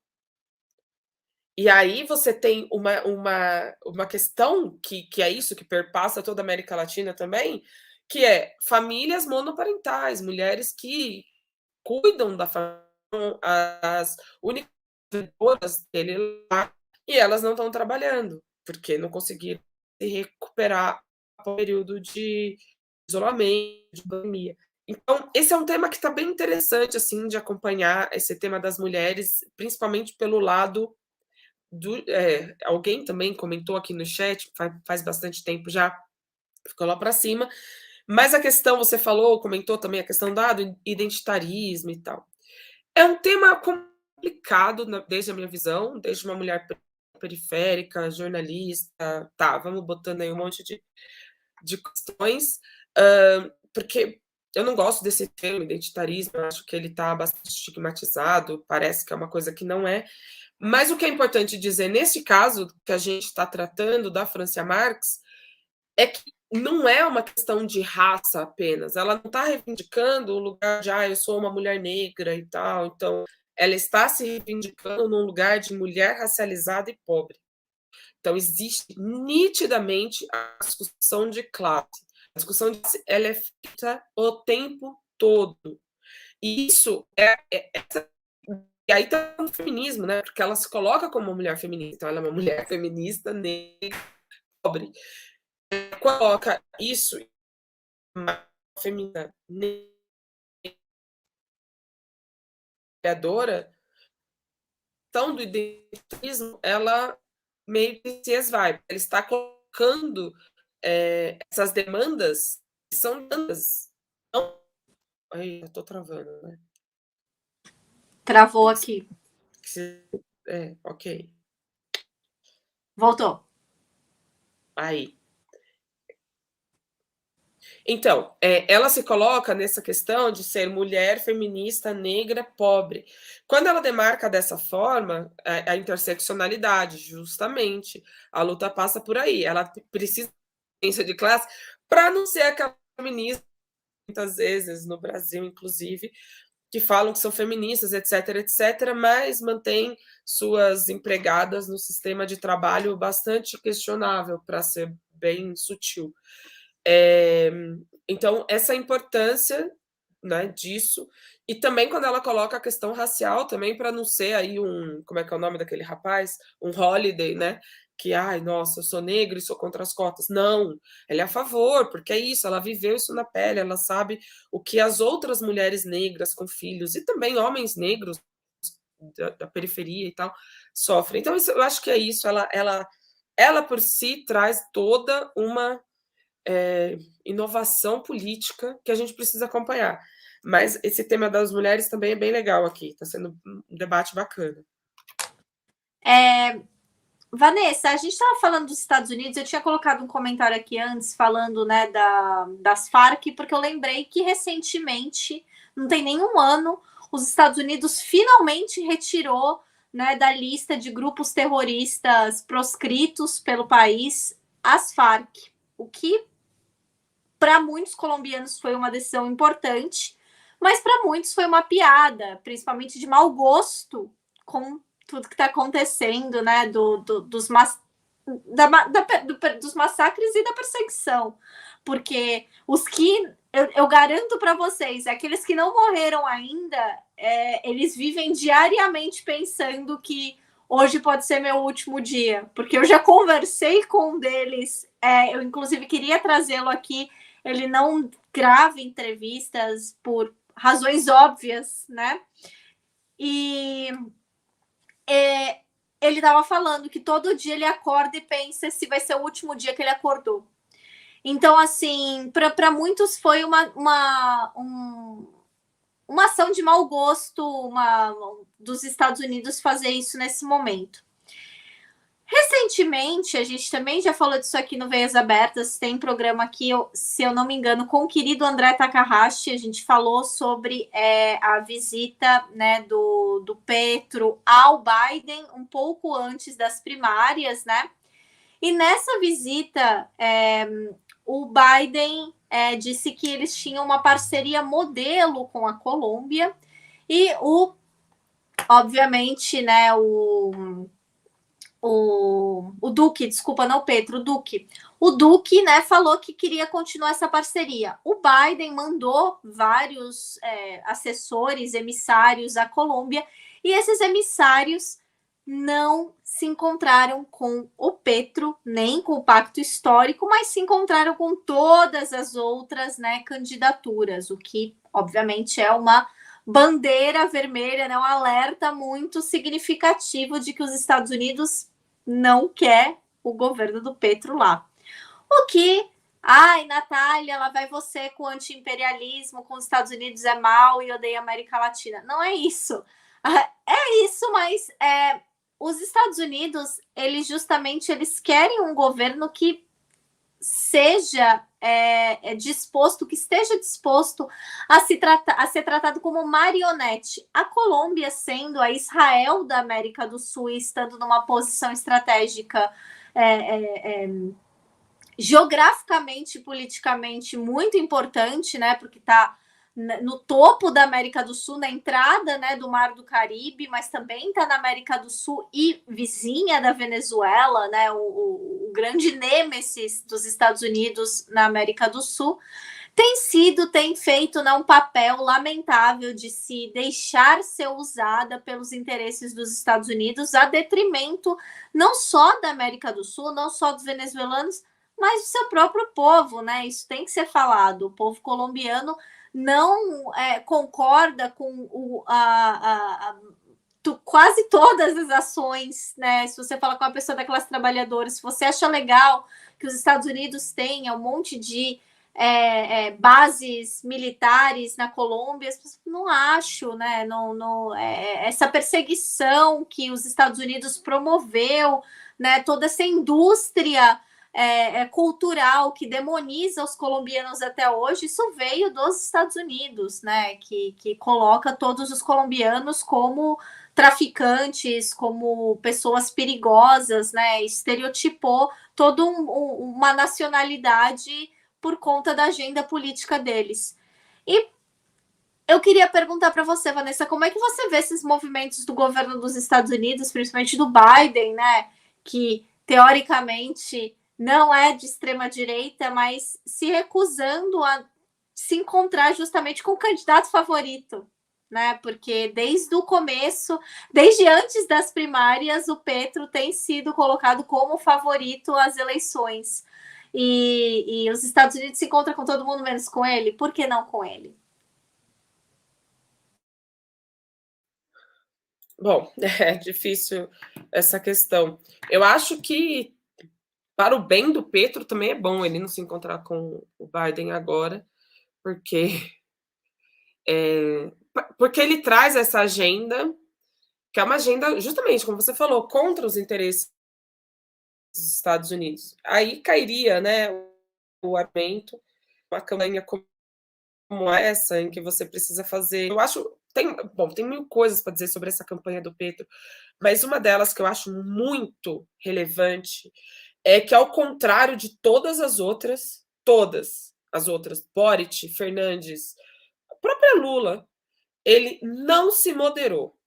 E aí você tem uma questão que é isso, que perpassa toda a América Latina também, que é famílias monoparentais, mulheres que cuidam da família, as únicas dele lá, e elas não estão trabalhando, porque não conseguiram se recuperar no período de isolamento, de pandemia. Então, esse é um tema que está bem interessante, assim, de acompanhar esse tema das mulheres, principalmente pelo lado alguém também comentou aqui no chat, faz bastante tempo já, ficou lá para cima, mas a questão, você falou, comentou também a questão do identitarismo e tal. É um tema complicado, desde a minha visão, desde uma mulher periférica, jornalista, vamos botando aí um monte de questões, porque eu não gosto desse termo, identitarismo, eu acho que ele está bastante estigmatizado, parece que é uma coisa que não é. Mas o que é importante dizer, nesse caso que a gente está tratando da Francia Marques, é que não é uma questão de raça apenas. Ela não está reivindicando o lugar de, eu sou uma mulher negra e tal. Então, ela está se reivindicando num lugar de mulher racializada e pobre. Então, existe nitidamente a discussão de classe. A discussão de classe, ela é feita o tempo todo. E isso e aí tá o feminismo, né? Porque ela se coloca como uma mulher feminista, então ela é uma mulher feminista, negra, pobre. Coloca isso, uma feminina criadora, então do identitarismo, ela meio que se esvai. Ela está colocando essas demandas, que são demandas. Ai, eu tô travando, né? Travou aqui. Ok. Voltou. Aí. Então, ela se coloca nessa questão de ser mulher, feminista, negra, pobre. Quando ela demarca dessa forma, a interseccionalidade, justamente, a luta passa por aí. Ela precisa de consciência de classe para não ser aquela feminista, muitas vezes, no Brasil, inclusive, que falam que são feministas, etc., etc., mas mantêm suas empregadas no sistema de trabalho bastante questionável, para ser bem sutil. Então, essa importância, né, disso, e também quando ela coloca a questão racial, também para não ser aí como é que é o nome daquele rapaz? Um Holiday, né? Que, ai, nossa, eu sou negro e sou contra as cotas. Não, ela é a favor, porque é isso, ela viveu isso na pele, ela sabe o que as outras mulheres negras com filhos, e também homens negros da periferia e tal, sofrem. Então, eu acho que é isso, ela por si traz toda uma inovação política que a gente precisa acompanhar. Mas esse tema das mulheres também é bem legal aqui, está sendo um debate bacana. Vanessa, a gente estava falando dos Estados Unidos, eu tinha colocado um comentário aqui antes falando, né, das Farc, porque eu lembrei que recentemente, não tem nenhum ano, os Estados Unidos finalmente retirou, né, da lista de grupos terroristas proscritos pelo país as Farc, o que para muitos colombianos foi uma decisão importante, mas para muitos foi uma piada, principalmente de mau gosto com tudo que está acontecendo, né, dos massacres e da perseguição, porque os que eu garanto para vocês, aqueles que não morreram ainda, eles vivem diariamente pensando que hoje pode ser meu último dia, porque eu já conversei com um deles, eu inclusive queria trazê-lo aqui. Ele não grava entrevistas por razões óbvias, né? E ele estava falando que todo dia ele acorda e pensa se vai ser o último dia que ele acordou. Então, assim, para muitos foi uma ação de mau gosto dos Estados Unidos fazer isso nesse momento. Recentemente, a gente também já falou disso aqui no Veias Abertas, tem programa aqui, se eu não me engano, com o querido André Takahashi, a gente falou sobre a visita, né, do Petro ao Biden um pouco antes das primárias, né? E nessa visita, o Biden disse que eles tinham uma parceria modelo com a Colômbia e obviamente, né, o Duque, desculpa, não o Petro, o Duque. O Duque, né, falou que queria continuar essa parceria. O Biden mandou vários assessores, emissários à Colômbia, e esses emissários não se encontraram com o Petro, nem com o Pacto Histórico, mas se encontraram com todas as outras, né, candidaturas, o que, obviamente, é uma bandeira vermelha, né, um alerta muito significativo de que os Estados Unidos não quer o governo do Petro lá. O que, ai, Natália, lá vai você com o anti-imperialismo, com os Estados Unidos é mal e odeia a América Latina. Não é isso. É isso, mas os Estados Unidos, eles querem um governo que seja disposto, que esteja disposto a ser tratado como marionete. A Colômbia sendo a Israel da América do Sul e estando numa posição estratégica geograficamente e politicamente muito importante, né? Porque está no topo da América do Sul, na entrada, né, do Mar do Caribe, mas também está na América do Sul e vizinha da Venezuela, né, o grande nêmesis dos Estados Unidos na América do Sul. tem feito, né, um papel lamentável de se deixar ser usada pelos interesses dos Estados Unidos a detrimento não só da América do Sul, não só dos venezuelanos, mas do seu próprio povo, né? Isso tem que ser falado. O povo colombiano não concorda com quase todas as ações, né? Se você falar com uma pessoa da classe trabalhadora, se você acha legal que os Estados Unidos tenham um monte de bases militares na Colômbia, não acho, né? Essa perseguição que os Estados Unidos promoveu, né? Toda essa indústria cultural que demoniza os colombianos até hoje, isso veio dos Estados Unidos, né? Que coloca todos os colombianos como traficantes, como pessoas perigosas, né? Estereotipou toda uma nacionalidade por conta da agenda política deles. E eu queria perguntar para você, Vanessa, como é que você vê esses movimentos do governo dos Estados Unidos, principalmente do Biden, né? Que teoricamente não é de extrema direita, mas se recusando a se encontrar justamente com o candidato favorito, né? Porque desde o começo, desde antes das primárias, o Petro tem sido colocado como favorito às eleições. E os Estados Unidos se encontram com todo mundo menos com ele. Por que não com ele? Bom, é difícil essa questão. Eu acho que para o bem do Petro também é bom ele não se encontrar com o Biden agora, porque ele traz essa agenda, que é uma agenda, justamente, como você falou, contra os interesses dos Estados Unidos. Aí cairia, né, o argumento, uma campanha como essa, em que você precisa fazer. Eu acho. Tem mil coisas para dizer sobre essa campanha do Petro, mas uma delas que eu acho muito relevante é que, ao contrário de todas as outras, Boric, Fernandes, a própria Lula, ele não se moderou.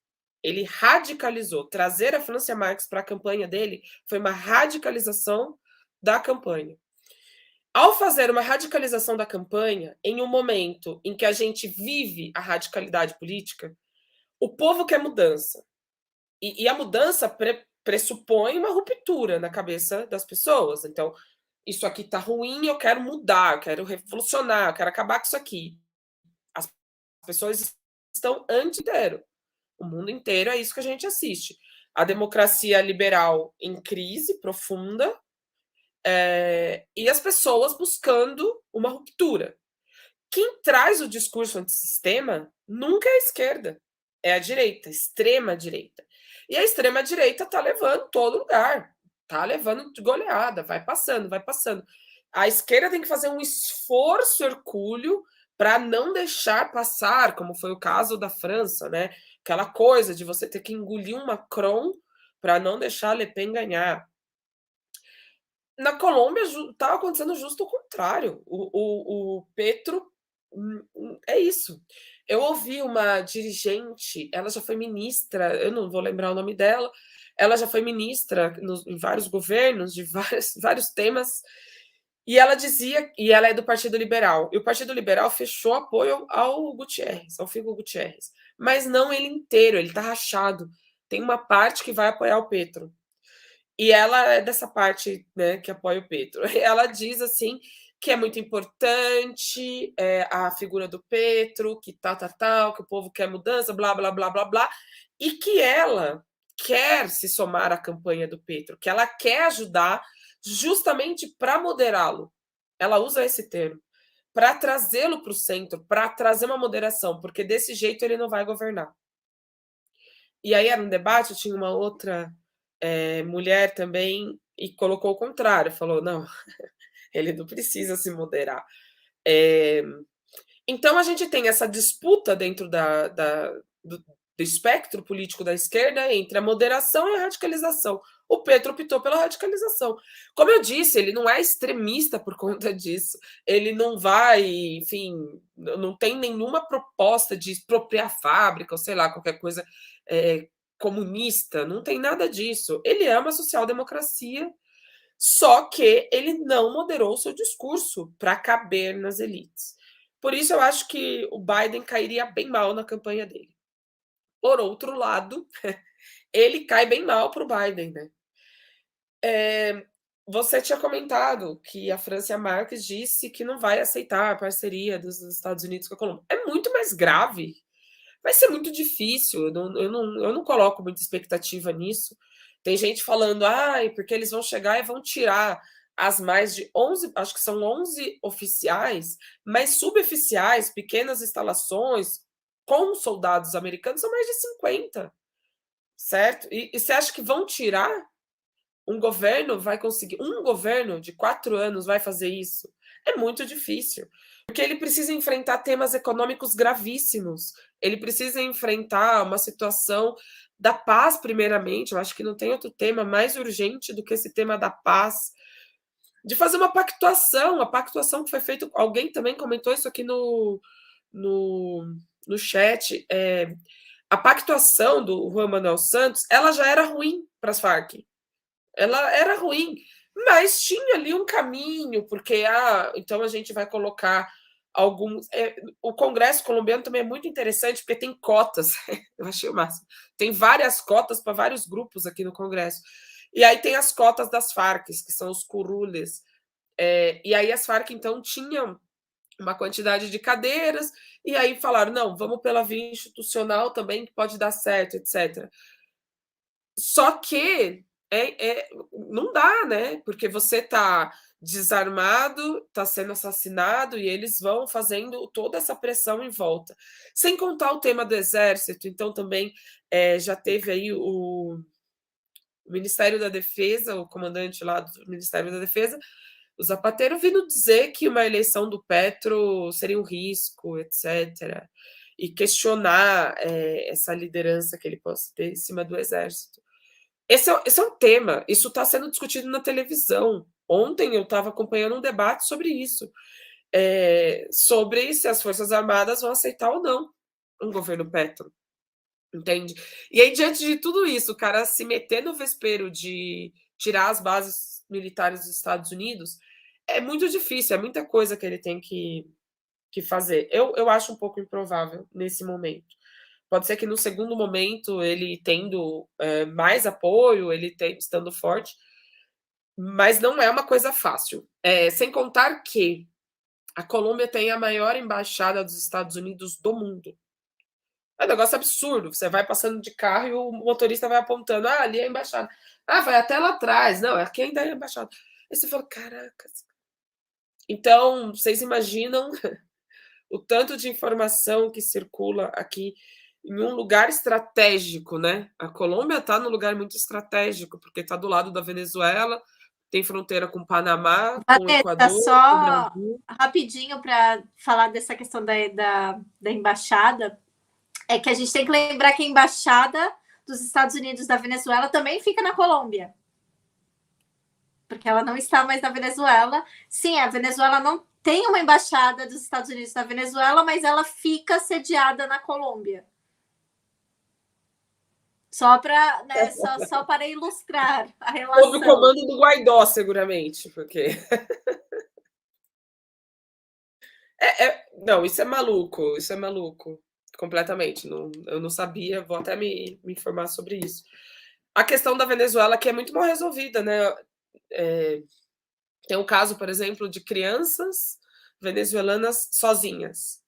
Ele radicalizou. Trazer a Francia Marques para a campanha dele foi uma radicalização da campanha. Ao fazer uma radicalização da campanha, em um momento em que a gente vive a radicalidade política, o povo quer mudança. E a mudança pressupõe uma ruptura na cabeça das pessoas. Então, isso aqui está ruim, eu quero mudar, eu quero revolucionar, eu quero acabar com isso aqui. As pessoas estão antes inteiro. O mundo inteiro é isso que a gente assiste. A democracia liberal em crise profunda, e as pessoas buscando uma ruptura. Quem traz o discurso antissistema nunca é a esquerda, é a direita, extrema direita. E a extrema direita está levando todo lugar, está levando de goleada, vai passando, vai passando. A esquerda tem que fazer um esforço hercúleo para não deixar passar, como foi o caso da França, né? Aquela coisa de você ter que engolir um Macron para não deixar Le Pen ganhar. Na Colômbia estava acontecendo justo o contrário. O Petro é isso. Eu ouvi uma dirigente, ela já foi ministra, eu não vou lembrar o nome dela, ela já foi ministra em vários governos, de vários temas, e ela dizia, e ela é do Partido Liberal, e o Partido Liberal fechou apoio ao Gutierrez, ao Fico Gutierrez, mas não ele inteiro, ele está rachado. Tem uma parte que vai apoiar o Petro. E ela é dessa parte, né, que apoia o Petro. Ela diz assim que é muito importante a figura do Petro, que tal, que o povo quer mudança, blá, blá, blá, blá, blá, e que ela quer se somar à campanha do Petro, que ela quer ajudar justamente para moderá-lo. Ela usa esse termo, para trazê-lo para o centro, para trazer uma moderação, porque desse jeito ele não vai governar. E aí era um debate, tinha uma outra mulher também, e colocou o contrário, falou, não, ele não precisa se moderar. Então a gente tem essa disputa dentro do espectro político da esquerda entre a moderação e a radicalização. O Petro optou pela radicalização. Como eu disse, ele não é extremista por conta disso. Ele não vai, enfim, não tem nenhuma proposta de expropriar a fábrica, ou sei lá, qualquer coisa comunista. Não tem nada disso. Ele ama a social-democracia Só que ele não moderou o seu discurso para caber nas elites. Por isso, eu acho que o Biden cairia bem mal na campanha dele. Por outro lado, ele cai bem mal para o Biden, né? Você tinha comentado que a Francia Marques disse que não vai aceitar a parceria dos Estados Unidos com a Colômbia. É muito mais grave. Vai ser muito difícil. Eu não coloco muita expectativa nisso. Tem gente falando, porque eles vão chegar e vão tirar as mais de 11, acho que são 11 oficiais, mas suboficiais, pequenas instalações, com soldados americanos, são mais de 50, certo? E você acha que vão tirar? Um governo vai conseguir, um governo de 4 anos vai fazer isso? É muito difícil, porque ele precisa enfrentar temas econômicos gravíssimos, ele precisa enfrentar uma situação da paz, primeiramente. Eu acho que não tem outro tema mais urgente do que esse tema da paz, de fazer uma pactuação, a pactuação que foi feita, alguém também comentou isso aqui no chat, a pactuação do Juan Manuel Santos, ela já era ruim para as Farc. Ela era ruim, mas tinha ali um caminho, porque então a gente vai colocar alguns. O Congresso colombiano também é muito interessante, porque tem cotas. Eu achei o máximo. Tem várias cotas para vários grupos aqui no Congresso. E aí tem as cotas das Farc, que são os curules. E aí as Farc, então, tinham uma quantidade de cadeiras, e aí falaram: não, vamos pela via institucional também, que pode dar certo, etc. Só que não dá, né? Porque você está desarmado, está sendo assassinado, e eles vão fazendo toda essa pressão em volta. Sem contar o tema do exército, então também já teve aí o Ministério da Defesa, o comandante lá do Ministério da Defesa, o Zapatero, vindo dizer que uma eleição do Petro seria um risco, etc. E questionar essa liderança que ele possa ter em cima do exército. Esse é um tema, isso está sendo discutido na televisão. Ontem eu estava acompanhando um debate sobre isso, sobre se as Forças Armadas vão aceitar ou não um governo Petro, entende? E aí, diante de tudo isso, o cara se meter no vespeiro de tirar as bases militares dos Estados Unidos é muito difícil, é muita coisa que ele tem que fazer. Eu acho um pouco improvável nesse momento. Pode ser que no segundo momento, ele tendo mais apoio, ele estando forte, mas não é uma coisa fácil. Sem contar que a Colômbia tem a maior embaixada dos Estados Unidos do mundo. É um negócio absurdo. Você vai passando de carro e o motorista vai apontando: ali é a embaixada. Vai até lá atrás. Não, aqui ainda é a embaixada. Aí você fala: caracas. Então, vocês imaginam o tanto de informação que circula aqui em um lugar estratégico, né? A Colômbia está num lugar muito estratégico, porque está do lado da Venezuela, tem fronteira com o Panamá, com o Vanessa, Equador, com o só Brasil. rapidinho para falar dessa questão da embaixada, é que a gente tem que lembrar que a embaixada dos Estados Unidos da Venezuela também fica na Colômbia. Porque ela não está mais na Venezuela. Sim, a Venezuela não tem uma embaixada dos Estados Unidos na Venezuela, mas ela fica sediada na Colômbia. Só para, né, só para ilustrar a relação. Sob o comando do Guaidó, seguramente, porque não, isso é maluco, completamente. Não, eu não sabia, vou até me informar sobre isso. A questão da Venezuela que é muito mal resolvida, né? Tem um caso, por exemplo, de crianças venezuelanas sozinhas.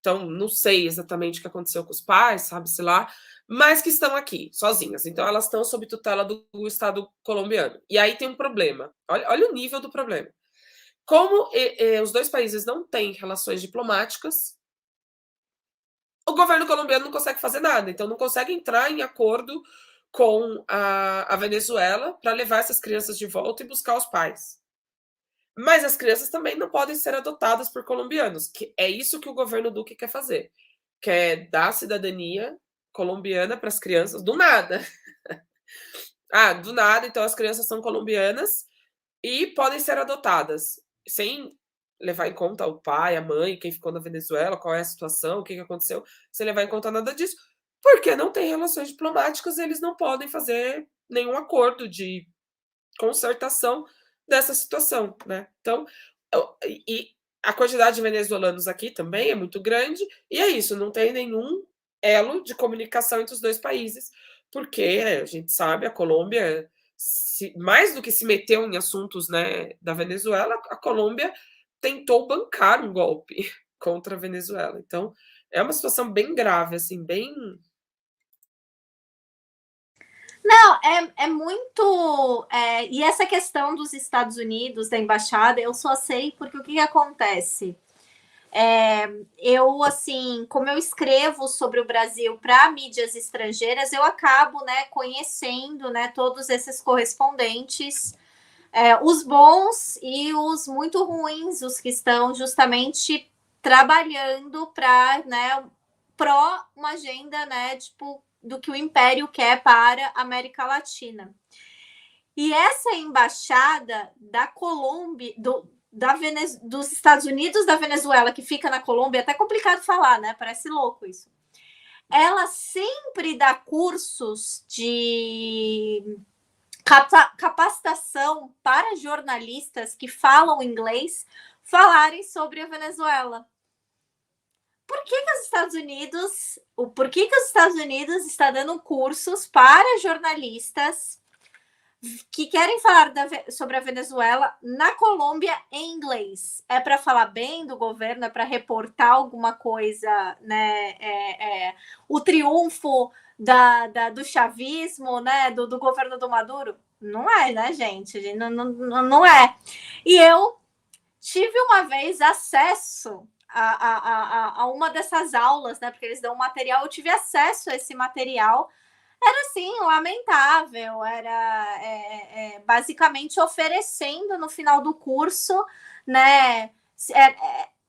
Então, não sei exatamente o que aconteceu com os pais, sabe-se lá, mas que estão aqui, sozinhas. Então, elas estão sob tutela do Estado colombiano. E aí tem um problema. Olha o nível do problema. Como os dois países não têm relações diplomáticas, o governo colombiano não consegue fazer nada. Então, não consegue entrar em acordo com a Venezuela para levar essas crianças de volta e buscar os pais. Mas as crianças também não podem ser adotadas por colombianos, que é isso que o governo Duque quer fazer. Quer dar cidadania colombiana para as crianças do nada. Do nada, então as crianças são colombianas e podem ser adotadas, sem levar em conta o pai, a mãe, quem ficou na Venezuela, qual é a situação, o que aconteceu, sem levar em conta nada disso, porque não tem relações diplomáticas, eles não podem fazer nenhum acordo de concertação dessa situação, né? Então, e a quantidade de venezuelanos aqui também é muito grande, e é isso, não tem nenhum elo de comunicação entre os dois países, porque a gente sabe, a Colômbia, mais do que se meteu em assuntos, né, da Venezuela, a Colômbia tentou bancar um golpe contra a Venezuela. Então, é uma situação bem grave, assim, bem. Não, é muito. E essa questão dos Estados Unidos, da embaixada, eu só sei porque o que acontece? Eu, assim, como eu escrevo sobre o Brasil para mídias estrangeiras, eu acabo, né, conhecendo, né, todos esses correspondentes, os bons e os muito ruins, os que estão justamente trabalhando para, né, pró uma agenda, né, tipo, do que o Império quer para a América Latina. E essa embaixada da Colômbia, dos Estados Unidos da Venezuela, que fica na Colômbia, é até complicado falar, né? Parece louco isso. Ela sempre dá cursos de capacitação para jornalistas que falam inglês falarem sobre a Venezuela. Por que os Estados Unidos, está dando cursos para jornalistas que querem falar sobre a Venezuela na Colômbia em inglês? É para falar bem do governo? É para reportar alguma coisa, né? O triunfo do chavismo, né? Do governo do Maduro? Não é, né, gente? Não é. E eu tive uma vez acesso a uma dessas aulas, né? Porque eles dão material, eu tive acesso a esse material. Era assim, lamentável, era basicamente oferecendo no final do curso, né?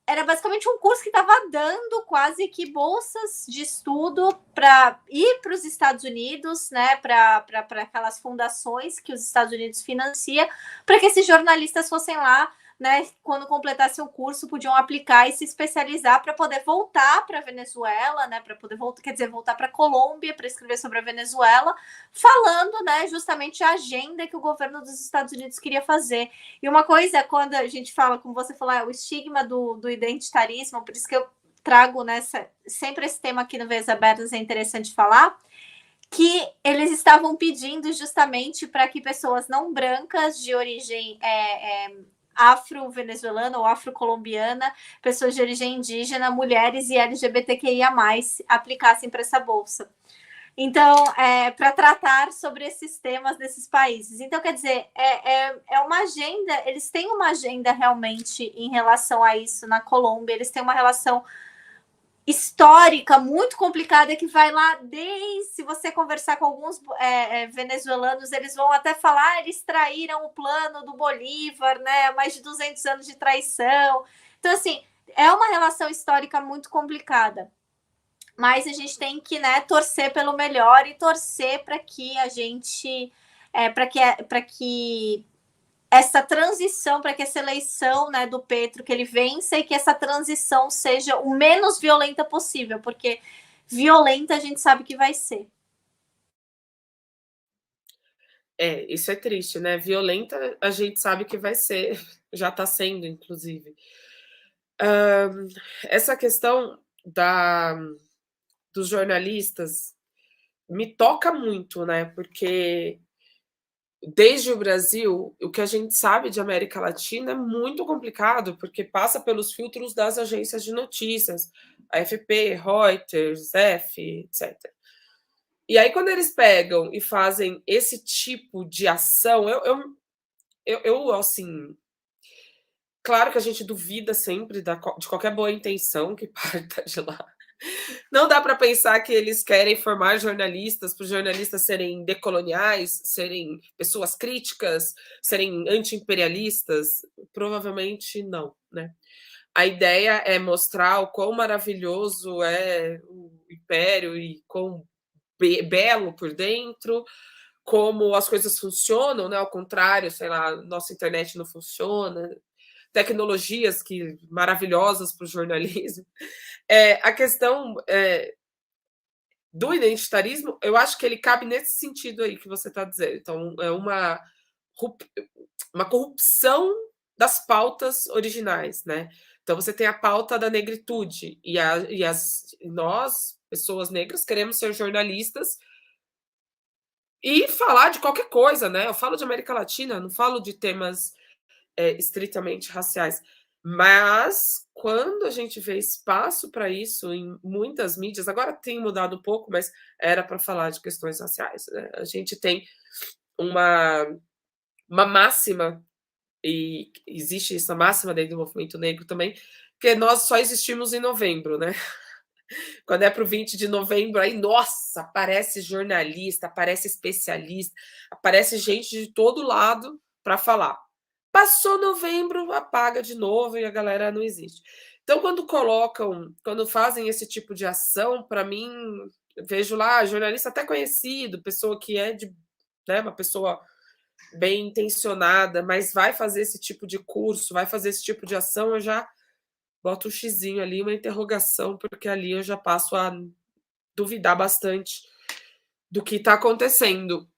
Era basicamente um curso que estava dando quase que bolsas de estudo para ir para os Estados Unidos, né? Para aquelas fundações que os Estados Unidos financia, para que esses jornalistas fossem lá, né, quando completassem o curso, podiam aplicar e se especializar para poder voltar para a Venezuela, né, para poder voltar para a Colômbia para escrever sobre a Venezuela, falando, né, justamente a agenda que o governo dos Estados Unidos queria fazer. E uma coisa, quando a gente fala, como você falou, o estigma do identitarismo, por isso que eu trago sempre esse tema aqui no Veias Abertas, é interessante falar, que eles estavam pedindo justamente para que pessoas não brancas de origem afro-venezuelana ou afro-colombiana, pessoas de origem indígena, mulheres e LGBTQIA+, aplicassem para essa bolsa. Então, para tratar sobre esses temas desses países. Então, quer dizer, é uma agenda, eles têm uma agenda realmente em relação a isso na Colômbia, eles têm uma relação histórica muito complicada que vai lá desde, se você conversar com alguns venezuelanos, eles vão até falar, eles traíram o plano do Bolívar, né, mais de 200 anos de traição. Então, assim, é uma relação histórica muito complicada, mas a gente tem que, né, torcer pelo melhor e torcer para que a gente, para que essa transição, para que essa eleição, né, do Petro, que ele vença e que essa transição seja o menos violenta possível, porque violenta a gente sabe que vai ser. Isso é triste, né? Violenta a gente sabe que vai ser, já está sendo, inclusive. Essa questão dos jornalistas me toca muito, né? Porque desde o Brasil, o que a gente sabe de América Latina é muito complicado, porque passa pelos filtros das agências de notícias, AFP, Reuters, etc. E aí, quando eles pegam e fazem esse tipo de ação, eu assim, claro que a gente duvida sempre de qualquer boa intenção que parta de lá. Não dá para pensar que eles querem formar jornalistas para os jornalistas serem decoloniais, serem pessoas críticas, serem anti-imperialistas. Provavelmente não, né? A ideia é mostrar o quão maravilhoso é o império e quão belo por dentro, como as coisas funcionam, né? Ao contrário, sei lá, nossa internet não funciona, tecnologias maravilhosas para o jornalismo. A questão do identitarismo, eu acho que ele cabe nesse sentido aí que você está dizendo. Então, é uma uma corrupção das pautas originais, né? Então você tem a pauta da negritude e nós, pessoas negras, queremos ser jornalistas e falar de qualquer coisa, né? Eu falo de América Latina, não falo de temas estritamente raciais. Mas quando a gente vê espaço para isso em muitas mídias, agora tem mudado um pouco, mas era para falar de questões raciais, né? A gente tem uma máxima, e existe essa máxima dentro do movimento negro também, que nós só existimos em novembro, né? Quando é para o 20 de novembro, aí, nossa, aparece jornalista, aparece especialista, aparece gente de todo lado para falar. Passou novembro, apaga de novo e a galera não existe. Então, quando fazem esse tipo de ação, para mim, vejo lá jornalista até conhecido, pessoa que é uma pessoa bem intencionada, mas vai fazer esse tipo de curso, vai fazer esse tipo de ação, eu já boto um xizinho ali, uma interrogação, porque ali eu já passo a duvidar bastante do que está acontecendo.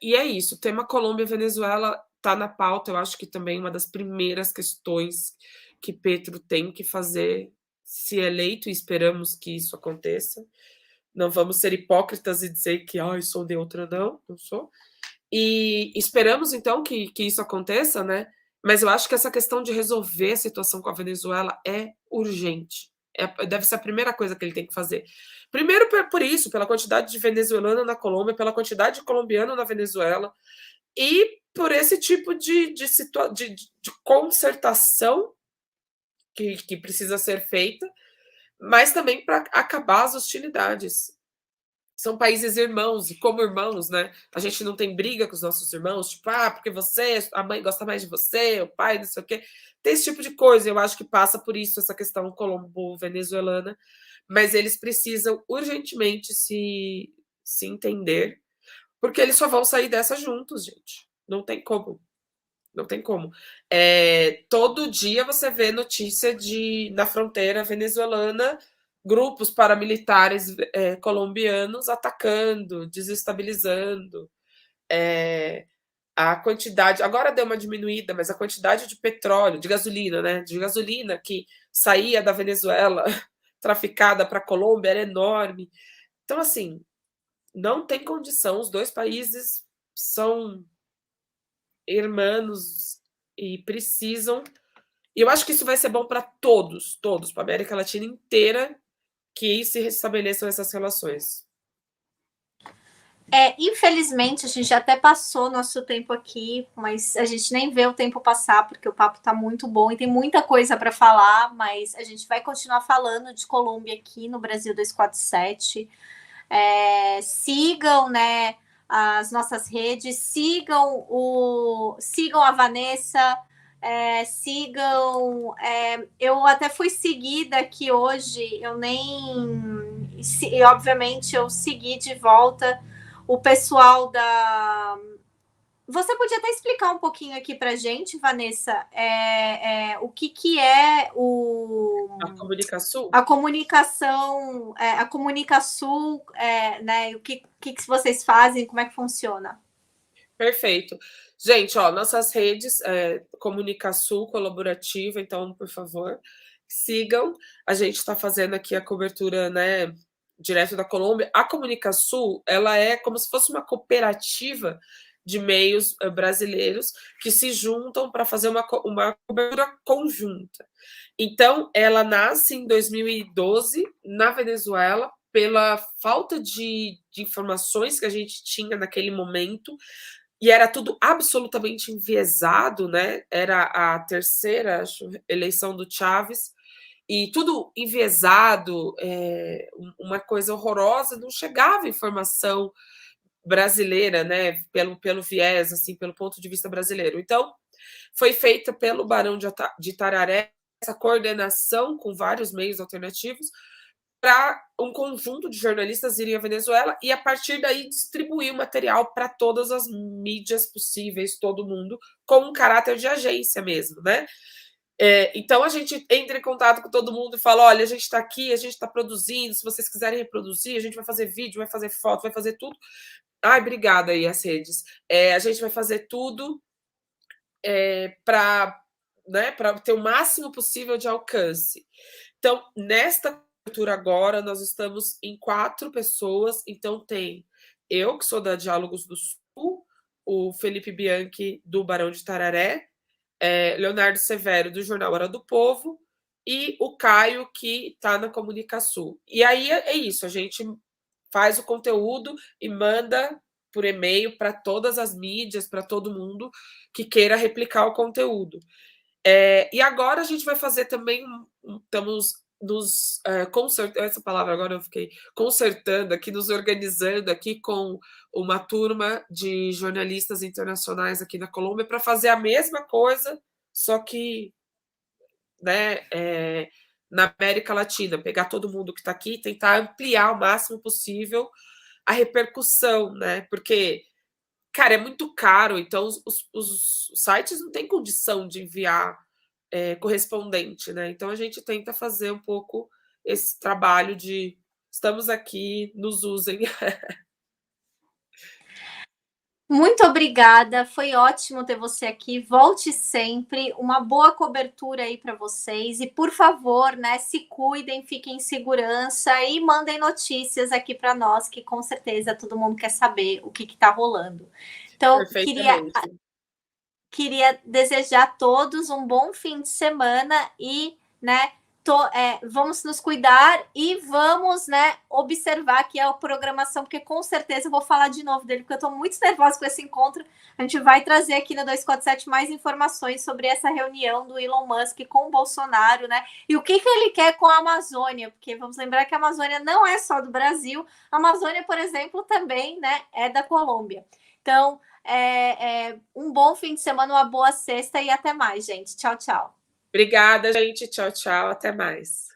E é isso, o tema Colômbia e Venezuela está na pauta, eu acho que também uma das primeiras questões que Petro tem que fazer, se eleito, e esperamos que isso aconteça. Não vamos ser hipócritas e dizer que sou de outra, não sou. E esperamos, então, que isso aconteça, né? Mas eu acho que essa questão de resolver a situação com a Venezuela é urgente. Deve ser a primeira coisa que ele tem que fazer. Primeiro, por isso, pela quantidade de venezuelano na Colômbia, pela quantidade de colombiano na Venezuela, e por esse tipo de concertação que precisa ser feita, mas também para acabar as hostilidades. São países irmãos, e como irmãos, né? A gente não tem briga com os nossos irmãos, tipo, porque a mãe gosta mais de você, o pai, não sei o quê. Tem esse tipo de coisa, eu acho que passa por isso essa questão colombo-venezuelana, mas eles precisam urgentemente se entender, porque eles só vão sair dessa juntos, gente. Não tem como. Não tem como. Todo dia você vê notícia na fronteira venezuelana, grupos paramilitares colombianos atacando, desestabilizando. A quantidade. Agora deu uma diminuída, mas a quantidade de petróleo, de gasolina, né? De gasolina que saía da Venezuela, traficada para a Colômbia, era enorme. Então, assim, não tem condição. Os dois países são irmãos e precisam. E eu acho que isso vai ser bom para todos, para a América Latina inteira, que se restabeleçam essas relações. Infelizmente, a gente até passou nosso tempo aqui, mas a gente nem vê o tempo passar, porque o papo está muito bom e tem muita coisa para falar, mas a gente vai continuar falando de Colômbia aqui no Brasil 247. Sigam, né, as nossas redes, sigam a Vanessa, sigam. Eu até fui seguida aqui hoje, obviamente eu segui de volta o pessoal da. Você podia até explicar um pouquinho aqui para gente, Vanessa, o que é a Comunicação? A comunicação, a Comunicasul, né? O que vocês fazem, como é que funciona? Perfeito. Gente, nossas redes, Comunicasul Colaborativa, então, por favor, sigam. A gente está fazendo aqui a cobertura, né, direto da Colômbia. A Comunicasul, ela é como se fosse uma cooperativa de meios brasileiros que se juntam para fazer uma cobertura conjunta. Então, ela nasce em 2012 na Venezuela pela falta de informações que a gente tinha naquele momento, e era tudo absolutamente enviesado, né? Era a terceira, acho, eleição do Chávez, e tudo enviesado, uma coisa horrorosa, não chegava informação brasileira, né? Pelo viés, assim, pelo ponto de vista brasileiro. Então, foi feita pelo Barão de Itararé essa coordenação com vários meios alternativos para um conjunto de jornalistas irem à Venezuela e, a partir daí, distribuir o material para todas as mídias possíveis, todo mundo, com um caráter de agência mesmo, né? Então, a gente entra em contato com todo mundo e fala, olha, a gente está aqui, a gente está produzindo, se vocês quiserem reproduzir, a gente vai fazer vídeo, vai fazer foto, vai fazer tudo. Obrigada aí, as redes. A gente vai fazer tudo para, né, para ter o máximo possível de alcance. Então, nesta cobertura agora, nós estamos em 4 pessoas. Então, tem eu, que sou da Diálogos do Sul, o Felipe Bianchi, do Barão de Tararé, Leonardo Severo, do Jornal Hora do Povo, e o Caio, que está na Comunicação. E aí é isso, a gente faz o conteúdo e manda por e-mail para todas as mídias, para todo mundo que queira replicar o conteúdo. E agora a gente vai fazer também, estamos nos consertando, essa palavra agora eu fiquei consertando aqui, nos organizando aqui com uma turma de jornalistas internacionais aqui na Colômbia para fazer a mesma coisa, só que, né, na América Latina, pegar todo mundo que está aqui e tentar ampliar o máximo possível a repercussão, né? Porque, cara, é muito caro, então os sites não têm condição de enviar correspondente, né? Então a gente tenta fazer um pouco esse trabalho de estamos aqui, nos usem. Muito obrigada, foi ótimo ter você aqui. Volte sempre, uma boa cobertura aí para vocês. E por favor, né, se cuidem, fiquem em segurança e mandem notícias aqui para nós, que com certeza todo mundo quer saber o que está rolando. Então, queria desejar a todos um bom fim de semana e, né, vamos nos cuidar e vamos, né, observar aqui a programação, porque com certeza eu vou falar de novo dele, porque eu estou muito nervosa com esse encontro. A gente vai trazer aqui no 247 mais informações sobre essa reunião do Elon Musk com o Bolsonaro, né, e o que ele quer com a Amazônia, porque vamos lembrar que a Amazônia não é só do Brasil, a Amazônia, por exemplo, também, né, é da Colômbia. Então, um bom fim de semana, uma boa sexta e até mais, gente. Tchau, tchau. Obrigada, gente. Tchau, tchau. Até mais.